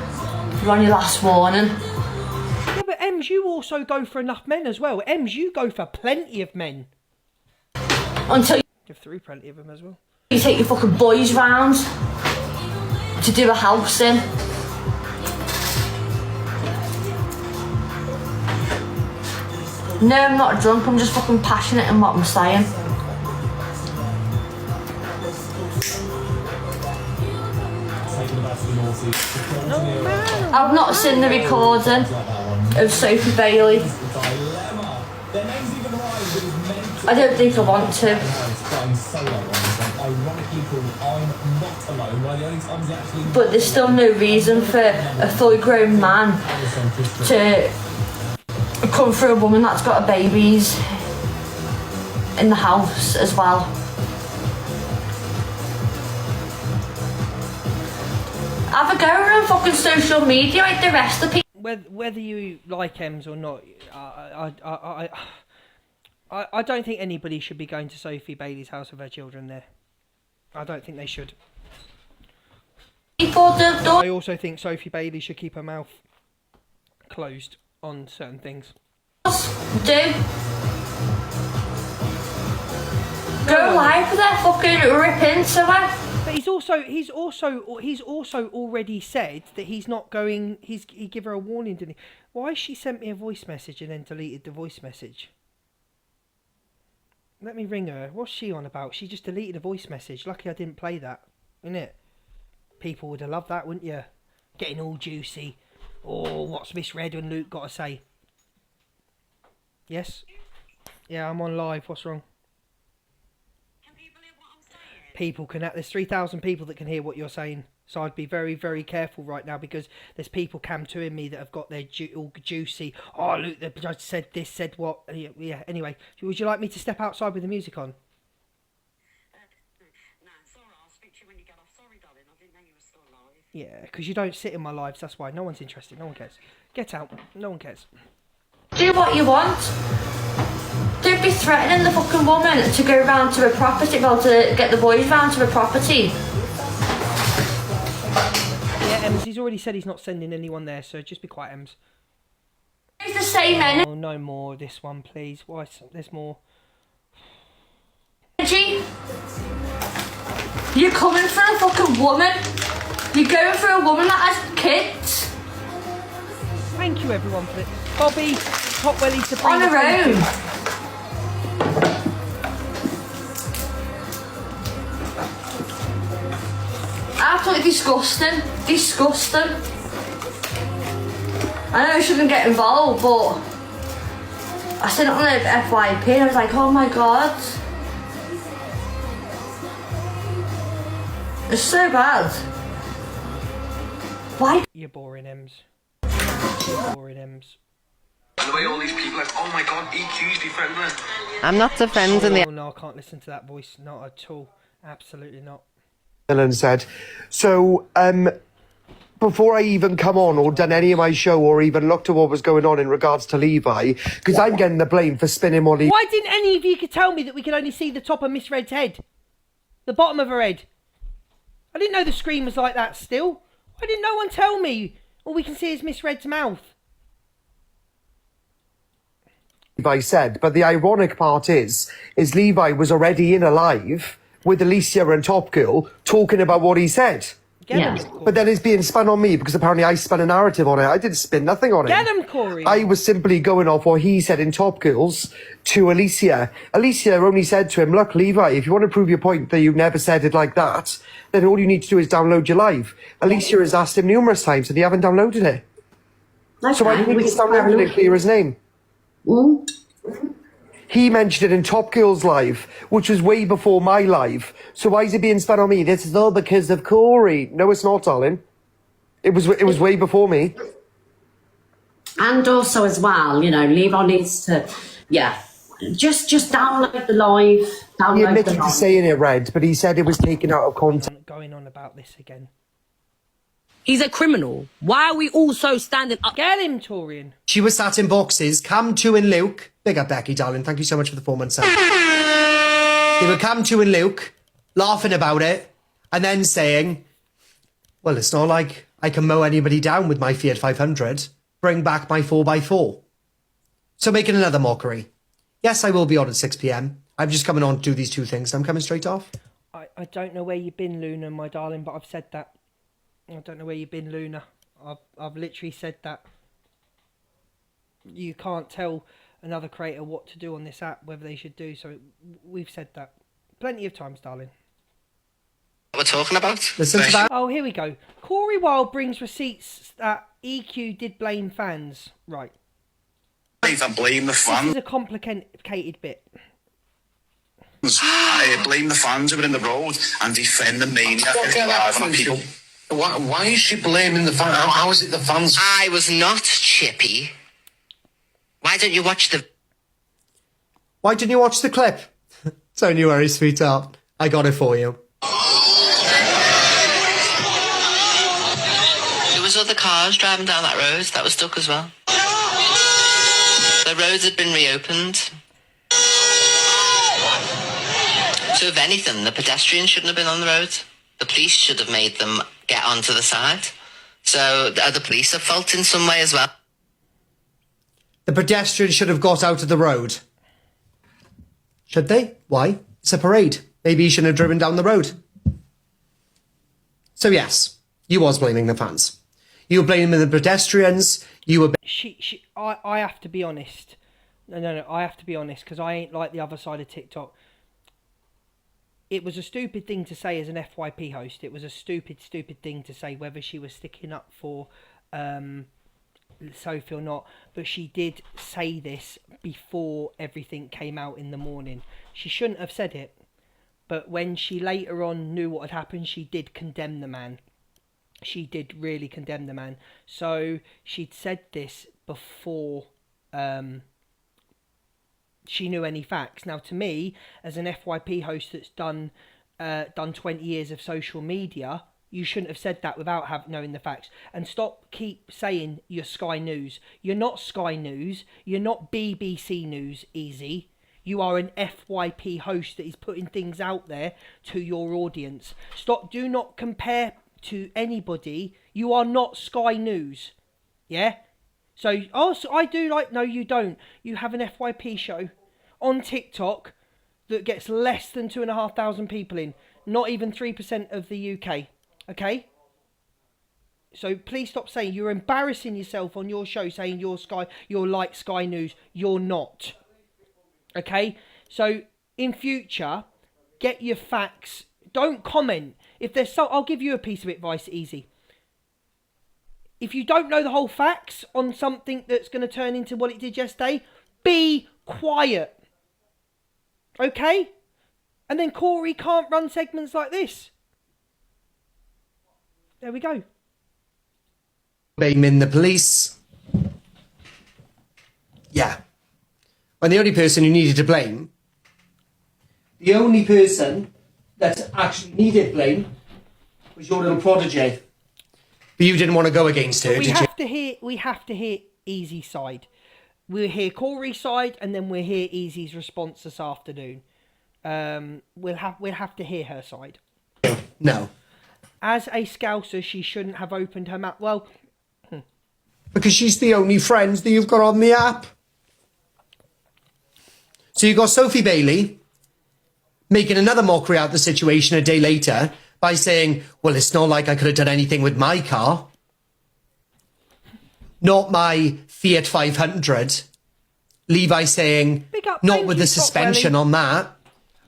You're on your last warning. Yeah, but Ems, you also go for enough men as well. Ems, you go for plenty of men. Until you're through plenty of them as well. You take your fucking boys round to do a house in. No, I'm not drunk, I'm just fucking passionate in what I'm saying. I've not seen the recording of Sophie Bailey. I don't think I want to. But there's still no reason for a fully grown man to come for a woman that's got babies in the house as well. Have a go on fucking social media like the rest of people. Whether you like Ems or not, I don't think anybody should be going to Sophie Bailey's house with her children there. I don't think they should. I also think Sophie Bailey should keep her mouth closed on certain things. Do go live for that fucking rip into her. But he's also already said that he's not going. He give her a warning, didn't he? Why she sent me a voice message and then deleted the voice message? Let me ring her. What's she on about? She just deleted a voice message. Lucky I didn't play that, innit? People would have loved that, wouldn't you? Getting all juicy. Oh, what's Miss Red and Luke got to say? Yes? Yeah, I'm on live. What's wrong? People can. There's 3,000 people that can hear what you're saying. So I'd be very, very careful right now because there's people cam-toing me that have got their all juicy. Oh, look, the judge said this, said what. Yeah, anyway. Would you like me to step outside with the music on? Yeah, because you don't sit in my lives, that's why. No one's interested, no one cares. Get out, no one cares. Do what you want. Don't be threatening the fucking woman to go round to her property, well, to get the boys round to her property. Yeah, Ems, he's already said he's not sending anyone there, so just be quiet, Ems. It's the same energy. Oh, no more of this one, please. Why? There's more. You're coming for a fucking woman. You're going for a woman that has kids. Thank you, everyone, for it. Bobby, Hotwelly, Sabrina. On her own. Absolutely disgusting. Disgusting. I know I shouldn't get involved, but I seen it on the FYP and I was like, oh my god. It's so bad. Why? You're boring, Ems. You're boring, Ems. And the way all these people are like, oh my god, EQ's defending her. I'm not defending the... Oh no, I can't listen to that voice. Not at all. Absolutely not. Ellen said, so before I even come on or done any of my show or even looked at what was going on in regards to Levi, because I'm getting the blame for spinning what he... Why didn't any of you tell me that we could only see the top of Miss Red's head? The bottom of her head. I didn't know the screen was like that still. Why didn't no one tell me? All we can see is Miss Red's mouth. Levi said, but the ironic part is Levi was already in a live with Alicia and Top Girl talking about what he said. Yeah. But then it's being spun on me because apparently I spun a narrative on it. I didn't spin nothing on it. Get him, Corey. I was simply going off what he said in Top Girls to Alicia. Alicia only said to him, look, Levi, if you want to prove your point that you never said it like that, then all you need to do is download your live. Alicia has asked him numerous times and they haven't downloaded it. So I think he's downloaded it clear his name. He mentioned it in Top Girl's live, which was way before my live. So why is it being spun on me? This is all because of Corey. No, it's not, darling. It was way before me. And also as well, you know, Levi needs to, just download the live. He admitted to saying it, Red, but he said it was taken out of context. Going on about this again. He's a criminal. Why are we all so standing up? Get him, Torian. She was sat in boxes. Cam 2 and Luke. Big up, Becky, darling. Thank you so much for the 4 months. They were Cam 2 and Luke, laughing about it, and then saying, well, it's not like I can mow anybody down with my Fiat 500. Bring back my 4x4. So making another mockery. Yes, I will be on at 6 p.m. I'm just coming on to do these 2 things. I'm coming straight off. I don't know where you've been, Luna, my darling, but I've said that. I don't know where you've been, Luna. I've literally said that. You can't tell another creator what to do on this app, whether they should do so. We've said that plenty of times, darling. What we're talking about? Listen to that. Oh, here we go. Corey Wilde brings receipts that EQ did blame fans. Right. I blame the fans. This is a complicated bit. I blame the fans who were in the road and defend the maniac on people. Why is she blaming the fans? How is it the fans? I was not Chippy. Why don't you watch the... Why didn't you watch the clip? Don't you worry, sweetheart. I got it for you. There was other cars driving down that road that was stuck as well. The roads had been reopened. So if anything, the pedestrians shouldn't have been on the road. The police should have made them get onto the side. So are the police at fault in some way as well? The pedestrians should have got out of the road. Should they? Why? It's a parade. Maybe he shouldn't have driven down the road. So yes, you was blaming the fans. You were blaming the pedestrians. You were... I have to be honest. No, I have to be honest, because I ain't like the other side of TikTok. It was a stupid thing to say as an FYP host. It was a stupid thing to say, whether she was sticking up for Sophie or not. But she did say this before everything came out in the morning. She shouldn't have said it. But when she later on knew what had happened, she did condemn the man. She did really condemn the man. So she'd said this before she knew any facts. Now, to me, as an FYP host that's done 20 years of social media, you shouldn't have said that without knowing the facts. And keep saying you're Sky News. You're not Sky News. You're not BBC News, Easy. You are an FYP host that is putting things out there to your audience. Do not compare to anybody. You are not Sky News. Yeah? So I do no, you don't. You have an FYP show on TikTok that gets less than 2,500 people in. Not even 3% of the UK. Okay? So please stop saying you're embarrassing yourself on your show saying you're like Sky News. You're not. Okay? So in future, get your facts. Don't comment. If there's I'll give you a piece of advice, Easy. If you don't know the whole facts on something that's going to turn into what it did yesterday, be quiet. Okay? And then Corey can't run segments like this. There we go. Blaming the police. Yeah. And the only person you needed to blame, the only person that actually needed blame was your little protege. But you didn't want to go against her, did you? We have to hear Easy's side. We'll hear Corey's side, and then we'll hear Easy's response this afternoon. We'll have to hear her side. No. As a Scouser, she shouldn't have opened her mouth. Well, because she's the only friend that you've got on the app. So you got Sophie Bailey making another mockery out of the situation a day later by saying, well, it's not like I could have done anything with my car. Not my Fiat 500. Levi saying, not with the suspension on that.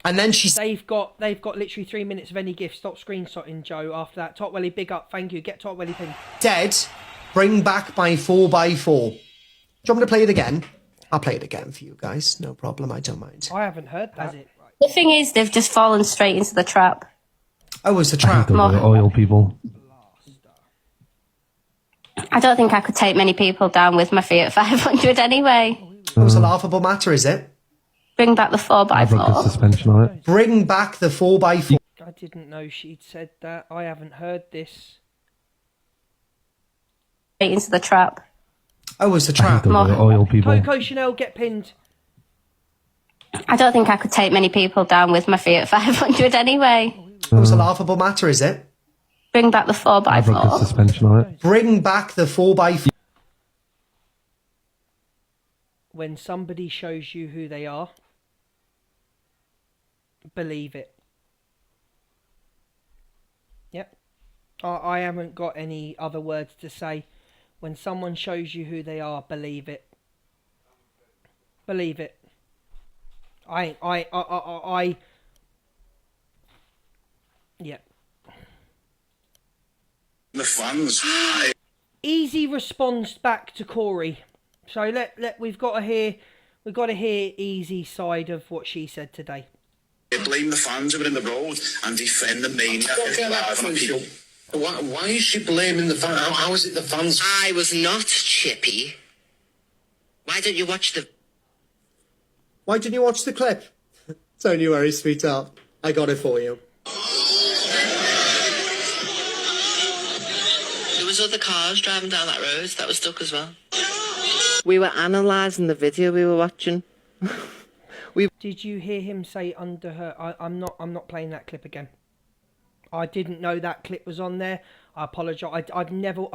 And then they've got literally 3 minutes of any gift. Stop screenshotting, Joe, after that. Totwelly, big up. Thank you. Get Totwelly pinned. Dead, bring back my 4x4. Do you want me to play it again? I'll play it again for you guys. No problem. I don't mind. I haven't heard that. The thing is, they've just fallen straight into the trap. Oh, it's a trap. Oil people. I don't think I could take many people down with my Fiat 500 anyway. It was a laughable matter, is it? Bring back the 4x4. Suspension on it. Bring back the 4x4. I didn't know she'd said that. I haven't heard this. Straight into the trap. Oh, it's a trap. Oil people. Coco Chanel, get pinned. I don't think I could take many people down with my Fiat 500 anyway. It was a laughable matter, is it? Bring back the 4x4. Suspension on it. Bring back the 4x4. When somebody shows you who they are, believe it. Yep. I haven't got any other words to say. When someone shows you who they are, believe it. Believe it. Yeah. The fans. Easy response back to Corey. So we've got to hear Easy's side of what she said today. Blame the fans who were in the road and defend the maniac. Why is she blaming the fans? How is it the fans? I was not chippy. Why don't you watch the... Why didn't you watch the clip? Don't you worry, sweetheart. I got it for you. There was other cars driving down that road that was stuck as well. We were analysing the video we were watching. Did you hear him say under her? I'm not playing that clip again. I didn't know that clip was on there. I apologise. I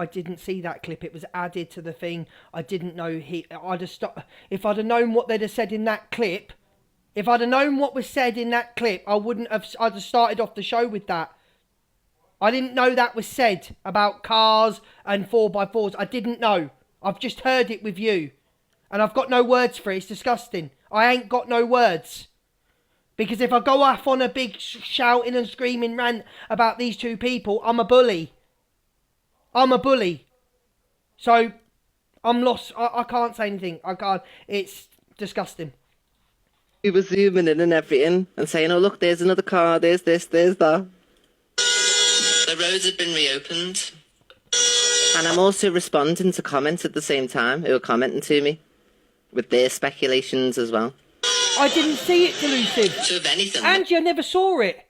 didn't see that clip. It was added to the thing. I didn't know I'd have stopped. If I'd have known what they'd have said in that clip, if I'd have known what was said in that clip, I'd have started off the show with that. I didn't know that was said about cars and 4x4s. I didn't know. I've just heard it with you. And I've got no words for it. It's disgusting. I ain't got no words. Because if I go off on a big shouting and screaming rant about these two people, I'm a bully. I'm a bully. So, I'm lost. I can't say anything. I can't. It's disgusting. We were zooming in and everything and saying, oh, look, there's another car, there's this, there's that. The roads had been reopened. And I'm also responding to comments at the same time who are commenting to me with their speculations as well. I didn't see it, Delusive. So if anything... Angie, I never saw it.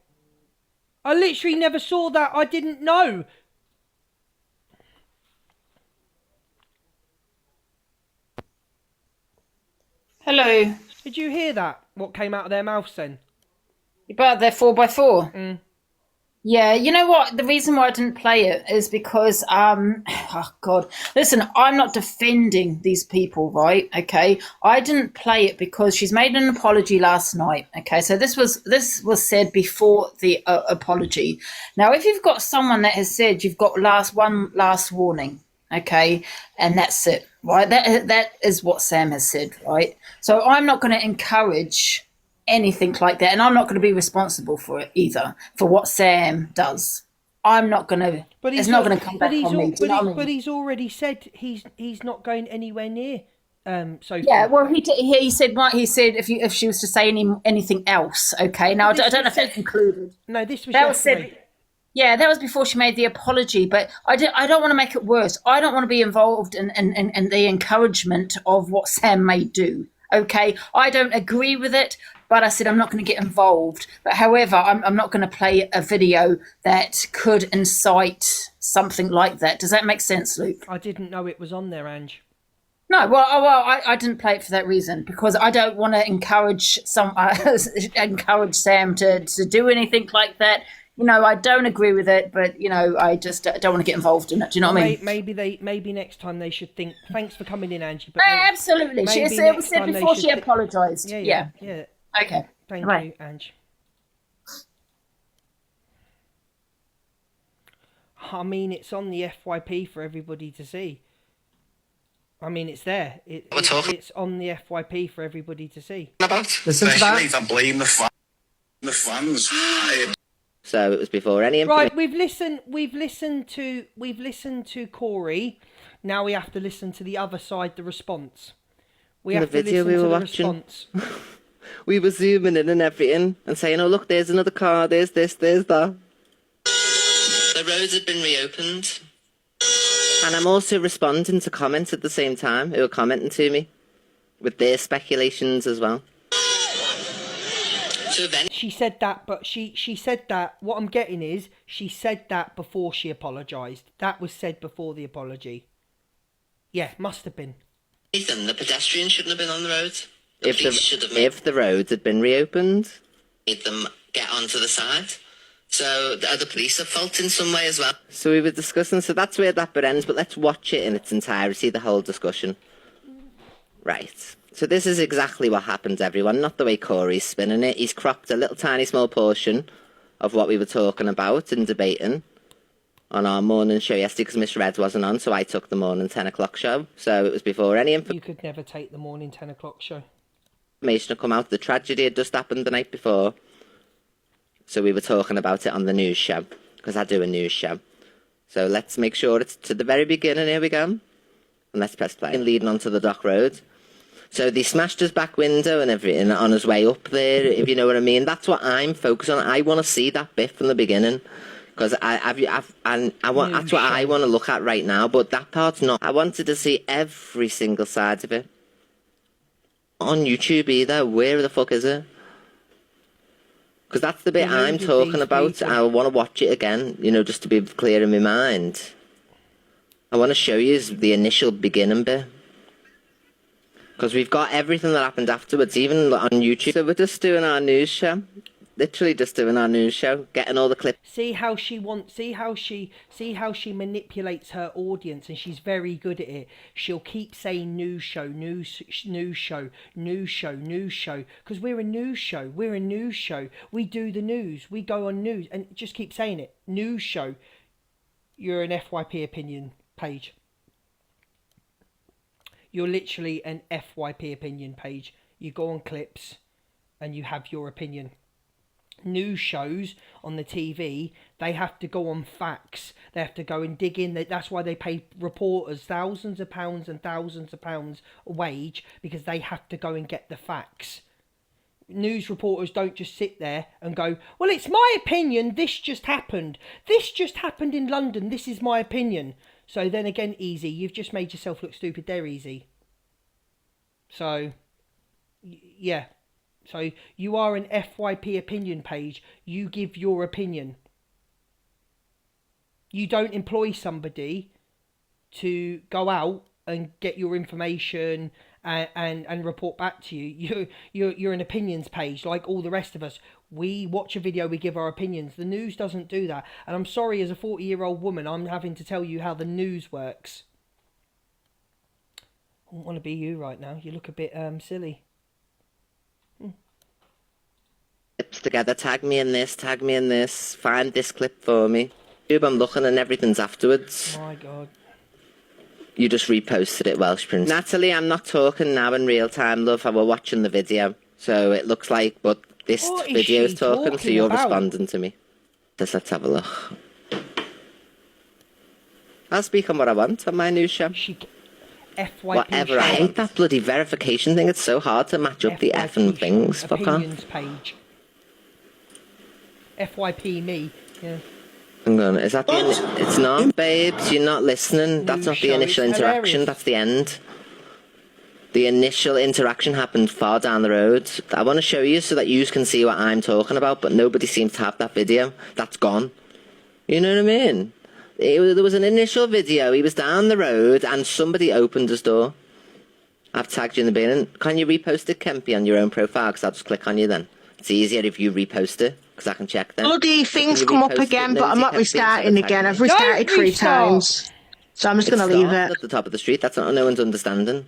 I literally never saw that. I didn't know. Hello. Did you hear that? What came out of their mouths then? About their 4x4? Yeah, you know what? The reason why I didn't play it is because, oh God, listen, I'm not defending these people, right? Okay, I didn't play it because she's made an apology last night. Okay, so this was said before the apology. Now, if you've got someone that has said you've got one last warning, okay, and that's it, right? That is what Sam has said, right? So I'm not going to encourage anything like that, and I'm not going to be responsible for it either, for what Sam does. I'm not going to. But it's not going to come back on me. But he's already said he's not going anywhere near. So yeah, well, he said right. He said if she was to say anything else, okay. Now I don't know if that's included. No, this was that was said. Yeah, that was before she made the apology. But I don't want to make it worse. I don't want to be involved in the encouragement of what Sam may do. Okay, I don't agree with it. But I said I'm not going to get involved. But however, I'm not going to play a video that could incite something like that. Does that make sense, Luke? I didn't know it was on there, Ange. No, well, I didn't play it for that reason because I don't want to encourage encourage Sam to do anything like that. You know, I don't agree with it, but you know, I just don't want to get involved in it. Do you know what I mean? Maybe next time they should think. Thanks for coming in, Angie. But absolutely, it was said before she apologised. Yeah. Okay. Thank you, Ange. I mean, it's on the FYP for everybody to see. I mean, it's there. It's on the FYP for everybody to see. Listen to that. Especially blame the fans. So it was before any right. We've listened to Corey. Now we have to listen to the other side, the response. We In have the to video listen we to were the watching. response. We were zooming in and everything and saying, oh, look, there's another car, there's this, there's that. The roads had been reopened. And I'm also responding to comments at the same time who are commenting to me with their speculations as well. She said that, but she said that, what I'm getting is, she said that before she apologised. That was said before the apology. Yeah, must have been. Ethan, the pedestrians shouldn't have been on the roads. If the roads had been reopened, Made them get onto the side. So are the police at fault in some way as well? so we were discussing, so that's where that bit ends, but let's watch it in its entirety, the whole discussion. Right. So this is exactly what happens, everyone, not the way Corey's spinning it. He's cropped a little tiny small portion of what we were talking about and debating on our morning show yesterday because Miss Red wasn't on, so I took the morning 10 o'clock show. So it was before any You could never take the morning 10 o'clock show. information had come out. The tragedy had just happened the night before. So we were talking about it on the news show, because I do a news show. So let's make sure it's to the very beginning. Here we go. And let's press play. Leading onto the dock road. So they smashed his back window and everything on his way up there, if you know what I mean. That's what I'm focused on. I want to see that bit from the beginning. Because that's what I want to look at right now. But that part's not. I wanted to see every single side of it. On YouTube either. Where the fuck is it? Because that's the bit I'm talking about. I want to watch it again, you know, just to be clear in my mind. I want to show you the initial beginning bit. Because we've got everything that happened afterwards, even on YouTube. So we're just doing our news show. Literally just doing our news show, getting all the clips. See how she manipulates her audience, and she's very good at it. She'll keep saying news show, news show, news show, news show, because we're a news show. We're a news show. We do the news. We go on news, and just keep saying it. News show. You're an FYP opinion page. You're literally an FYP opinion page. You go on clips, and you have your opinion. News shows on the TV, they have to go on facts. They have to go and dig in. That's why they pay reporters thousands of pounds and thousands of pounds a wage, because they have to go and get the facts. News reporters don't just sit there and go, well, it's my opinion, this just happened. This just happened in London, this is my opinion. So then again, easy, you've just made yourself look stupid there, easy. So, yeah. So you are an FYP opinion page. You give your opinion. You don't employ somebody to go out and get your information and report back to you. You're an opinions page like all the rest of us. We watch a video, we give our opinions. The news doesn't do that. And I'm sorry, as a 40-year-old woman, I'm having to tell you how the news works. I don't want to be you right now. You look a bit silly. Clips together, tag me in this, find this clip for me. I'm looking and everything's afterwards. My God. You just reposted it, Welsh Prince. Natalie, I'm not talking now in real time, love. We're watching the video. So it looks like, but this video is talking, so you're responding to me. Let's have a look. I'll speak on what I want on my news show. FYP Whatever, I hate that bloody verification thing. It's so hard to match up the effing things. Fuck off. Page. FYP me, yeah. Hang on, is that the... It's not, babes, you're not listening. That's not the initial interaction, that's the end. The initial interaction happened far down the road. I want to show you so that you can see what I'm talking about, but nobody seems to have that video. That's gone. You know what I mean? There was an initial video, he was down the road, and somebody opened his door. I've tagged you in the bin. Can you repost it, Kempy, on your own profile? Because I'll just click on you then. It's easier if you repost it, because I can check them. Bloody things come up again, but I'm not restarting again. I've restarted 3 times. So I'm just going to leave it. At the top of the street, that's not no one's understanding.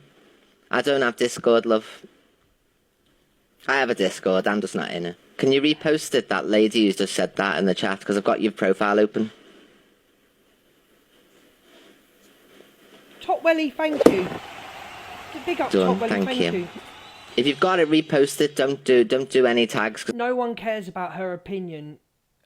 I don't have Discord, love. I have a Discord, I'm just not in it. Can you repost it, that lady who's just said that in the chat, because I've got your profile open. Topwelly, thank you. Big up, Done, Topwelly, thank you. you. If you've got it, repost it. Don't do any tags. No one cares about her opinion.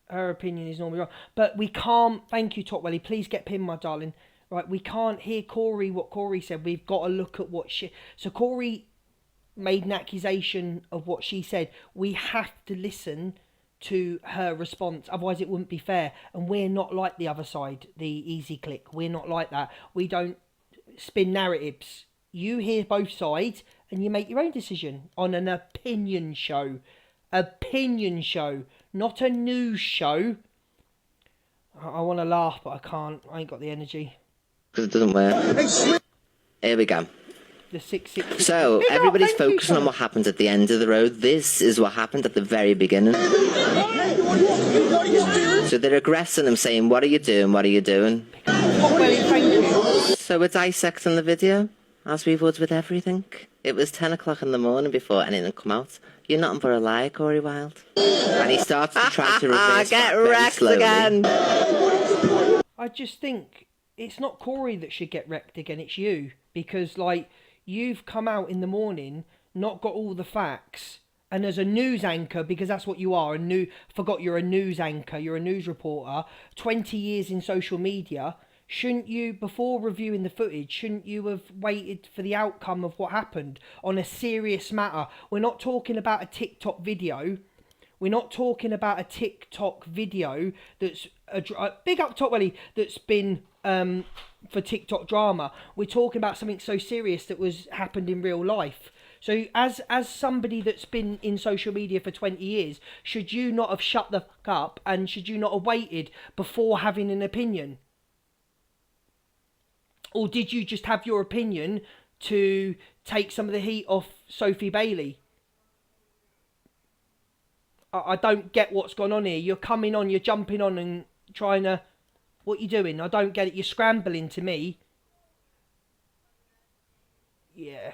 Her opinion is normally wrong. But we can't... Thank you, Topwelly. Please get pinned, my darling. Right, we can't hear what Corey said. We've got to look at what she... So Corey made an accusation of what she said, we have to listen to her response, otherwise it wouldn't be fair. And we're not like the other side, the easy click. We're not like that. We don't spin narratives. You hear both sides and you make your own decision on an opinion show. Opinion show, not a news show. I want to laugh, but I can't. I ain't got the energy. Because it doesn't work. Here we go. The 666. So, everybody's focusing on what happened at the end of the road. This is what happened at the very beginning. So they're aggressing him, saying, what are you doing, what are you doing? So we're dissecting the video, as we would with everything. It was 10 o'clock in the morning before anything come out. You're nothing but a liar, Corey Wilde. And he starts to try to reverse Get back very wrecked slowly. again. I just think it's not Corey that should get wrecked again, it's you. Because, like, you've come out in the morning, not got all the facts, and as a news anchor, because that's what you are, forgot you're a news anchor, you're a news reporter, 20 years in social media, shouldn't you, before reviewing the footage, shouldn't you have waited for the outcome of what happened on a serious matter? We're not talking about a TikTok video. We're not talking about a TikTok video that's big up Top Welly that's been for TikTok drama. We're talking about something so serious that was happened in real life. So as somebody that's been in social media for 20 years, should you not have shut the fuck up and should you not have waited before having an opinion? Or did you just have your opinion to take some of the heat off Sophie Bailey? I don't get what's gone on here. You're coming on, you're jumping on and trying to... What are you doing? I don't get it. You're scrambling to me. Yeah.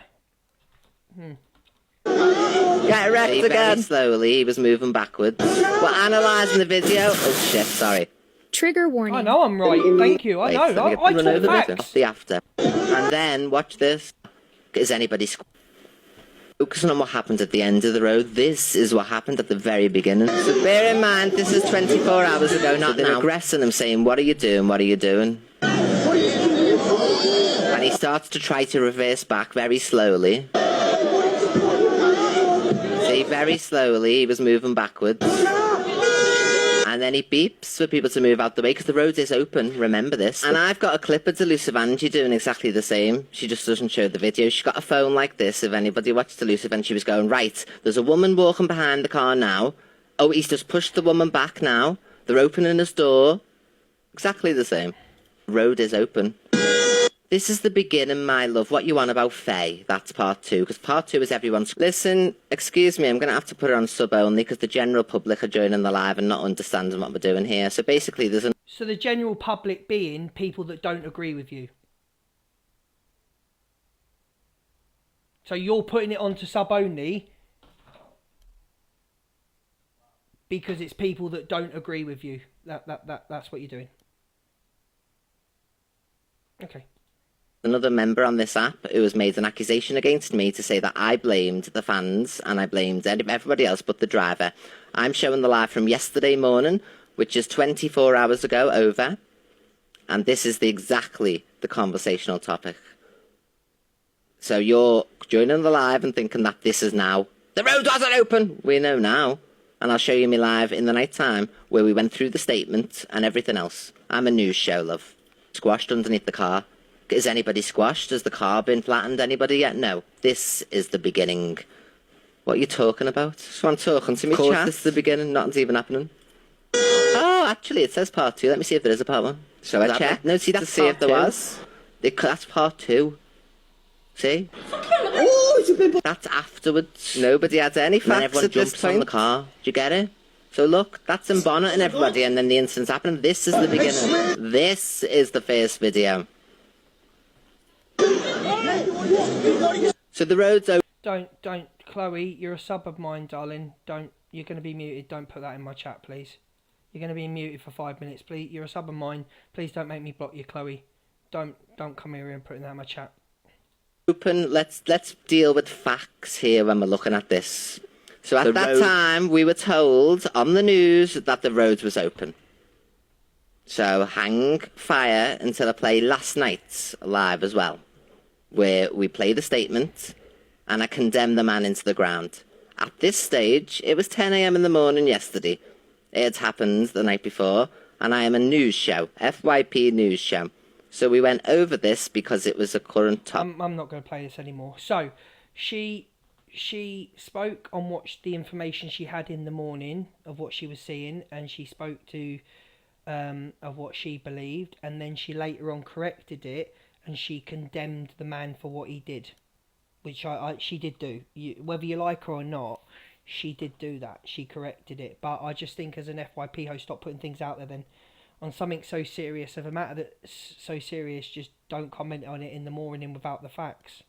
Get wrecked Very again. slowly, he was moving backwards. We're analysing the video. Oh shit, sorry. Trigger warning. I know I'm right. Thank you. I know. I talk facts. The after. And then, watch this. Is anybody focusing on what happened at the end of the road? This is what happened at the very beginning. So bear in mind, this is 24 hours ago, not now. They're aggressing him, saying, what are you doing, what are you doing? And he starts to try to reverse back very slowly. See, very slowly, he was moving backwards. And then he beeps for people to move out the way because the road is open, remember this. And I've got a clip of Delusive Angie doing exactly the same. She just doesn't show the video. She's got a phone like this, if anybody watched Delusive, and she was going, right, there's a woman walking behind the car now. Oh, he's just pushed the woman back now. They're opening his door. Exactly the same. Road is open. This is the beginning, my love. What you on about Faye? That's part 2, because part 2 is everyone's... Listen, excuse me, I'm going to have to put it on sub only, because the general public are joining the live and not understanding what we're doing here. So basically, there's So the general public being people that don't agree with you. So you're putting it onto sub only because it's people that don't agree with you. That's what you're doing. Okay. Another member on this app who has made an accusation against me to say that I blamed the fans and I blamed everybody else but the driver. I'm showing the live from yesterday morning, which is 24 hours ago over, and this is exactly the conversational topic. So you're joining the live and thinking that this is now, the road wasn't open! We know now. And I'll show you me live in the night time where we went through the statement and everything else. I'm a news show, love. Squashed underneath the car. Is anybody squashed? Has the car been flattened? Anybody yet? No. This is the beginning. What are you talking about? Someone talking to me, chat? Of course, this is the beginning. Nothing's even happening. Oh, actually, it says part 2. Let me see if there is a part 1. So I check. No, see, that's to see if there was. That's part 2. See? That's afterwards. Nobody had any facts at this point. On the car. Do you get it? So look, that's him bonneting everybody, and then the incident's happening. This is the beginning. This is the first video. So the road's open. Don't, Chloe, you're a sub of mine, darling. You're going to be muted. Don't put that in my chat, please. You're going to be muted for 5 minutes, please. You're a sub of mine. Please don't make me block you, Chloe. Don't come here and put that in my chat. Open. Let's deal with facts here when we're looking at this. So at that time, we were told on the news that the road was open. So hang fire until I play last night's live as well, where we play the statement and I condemned the man into the ground. At this stage, it was 10 a.m. in the morning yesterday. It had happened the night before, and I am a news show, FYP news show. So we went over this because it was a current topic. I'm not going to play this anymore. So, she spoke on the information she had in the morning of what she was seeing, and she spoke to of what she believed, and then she later on corrected it, and she condemned the man for what he did, which she did do. Whether you like her or not, she did do that. She corrected it. But I just think as an FYP host, stop putting things out there then. On something so serious, of a matter that's so serious, just don't comment on it in the morning without the facts.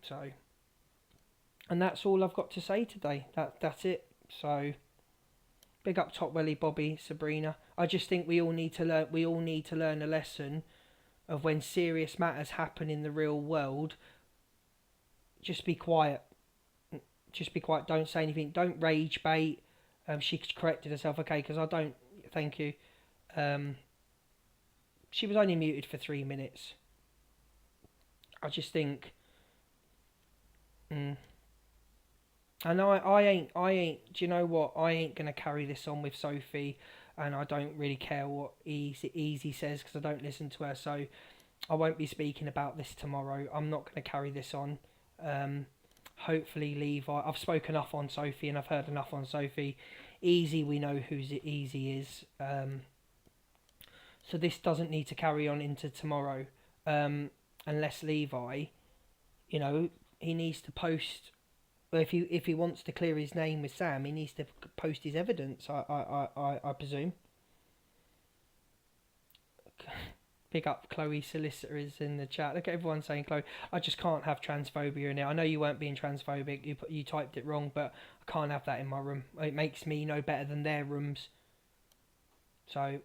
So, and that's all I've got to say today. That's it. So, big up Top Welly, Bobby, Sabrina. I just think we all need to learn. We all need to learn a lesson of when serious matters happen in the real world. Just be quiet. Just be quiet. Don't say anything. Don't rage bait. She corrected herself. Okay, because I don't. Thank you. She was only muted for 3 minutes. I just think. And I ain't. Do you know what? I ain't gonna carry this on with Sophie, and I don't really care what Easy says because I don't listen to her. So I won't be speaking about this tomorrow. I'm not gonna carry this on. Hopefully Levi. I've spoken enough on Sophie, and I've heard enough on Sophie. Easy, we know who's Easy is. So this doesn't need to carry on into tomorrow, unless Levi, you know, he needs to post. Well, if he wants to clear his name with Sam, he needs to post his evidence. I presume. Pick up Chloe Solicitor is in the chat. Look at everyone saying Chloe. I just can't have transphobia in it. I know you weren't being transphobic. You typed it wrong, but I can't have that in my room. It makes me no better than their rooms. So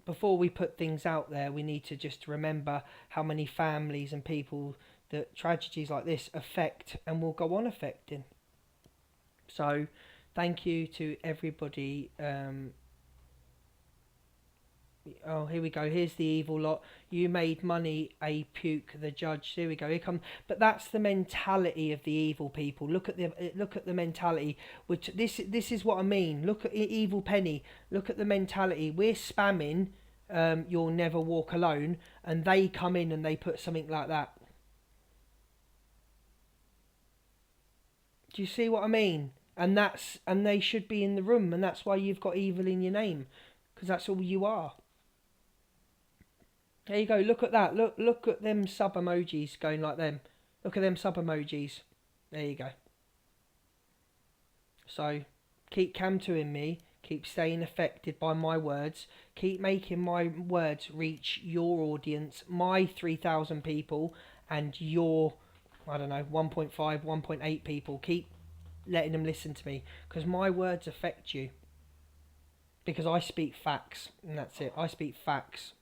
before we put things out there, we need to just remember how many families and people that tragedies like this affect and will go on affecting. So thank you to everybody. Oh, here we go. Here's the evil lot. You made money, a puke. The judge. Here we go. Here come. But that's the mentality of the evil people. Look at the mentality. Which this is what I mean. Look at Evil Penny. Look at the mentality. We're spamming. You'll never walk alone, and they come in and they put something like that. Do you see what I mean? And they should be in the room, and that's why you've got evil in your name, because that's all you are. There you go. Look at that. Look at them sub emojis going like them. Look at them sub emojis. There you go. So keep camtoing me. Keep staying affected by my words. Keep making my words reach your audience, my 3,000 people, and your, I don't know, 1.5, 1.8 people. Keep letting them listen to me, because my words affect you. Because I speak facts, and that's it. I speak facts.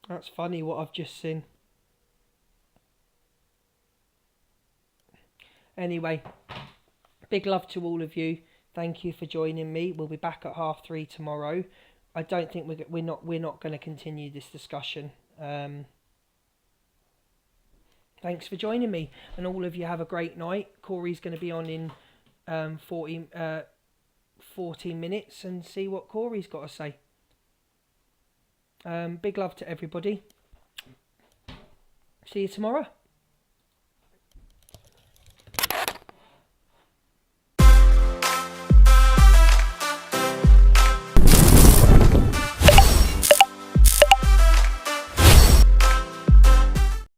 That's funny what I've just seen. Anyway, big love to all of you. Thank you for joining me. We'll be back at 3:30 tomorrow. I don't think we're not going to continue this discussion. Thanks for joining me, and all of you have a great night. Corey's going to be on in 14 minutes, and see what Corey's got to say. Big love to everybody. See you tomorrow.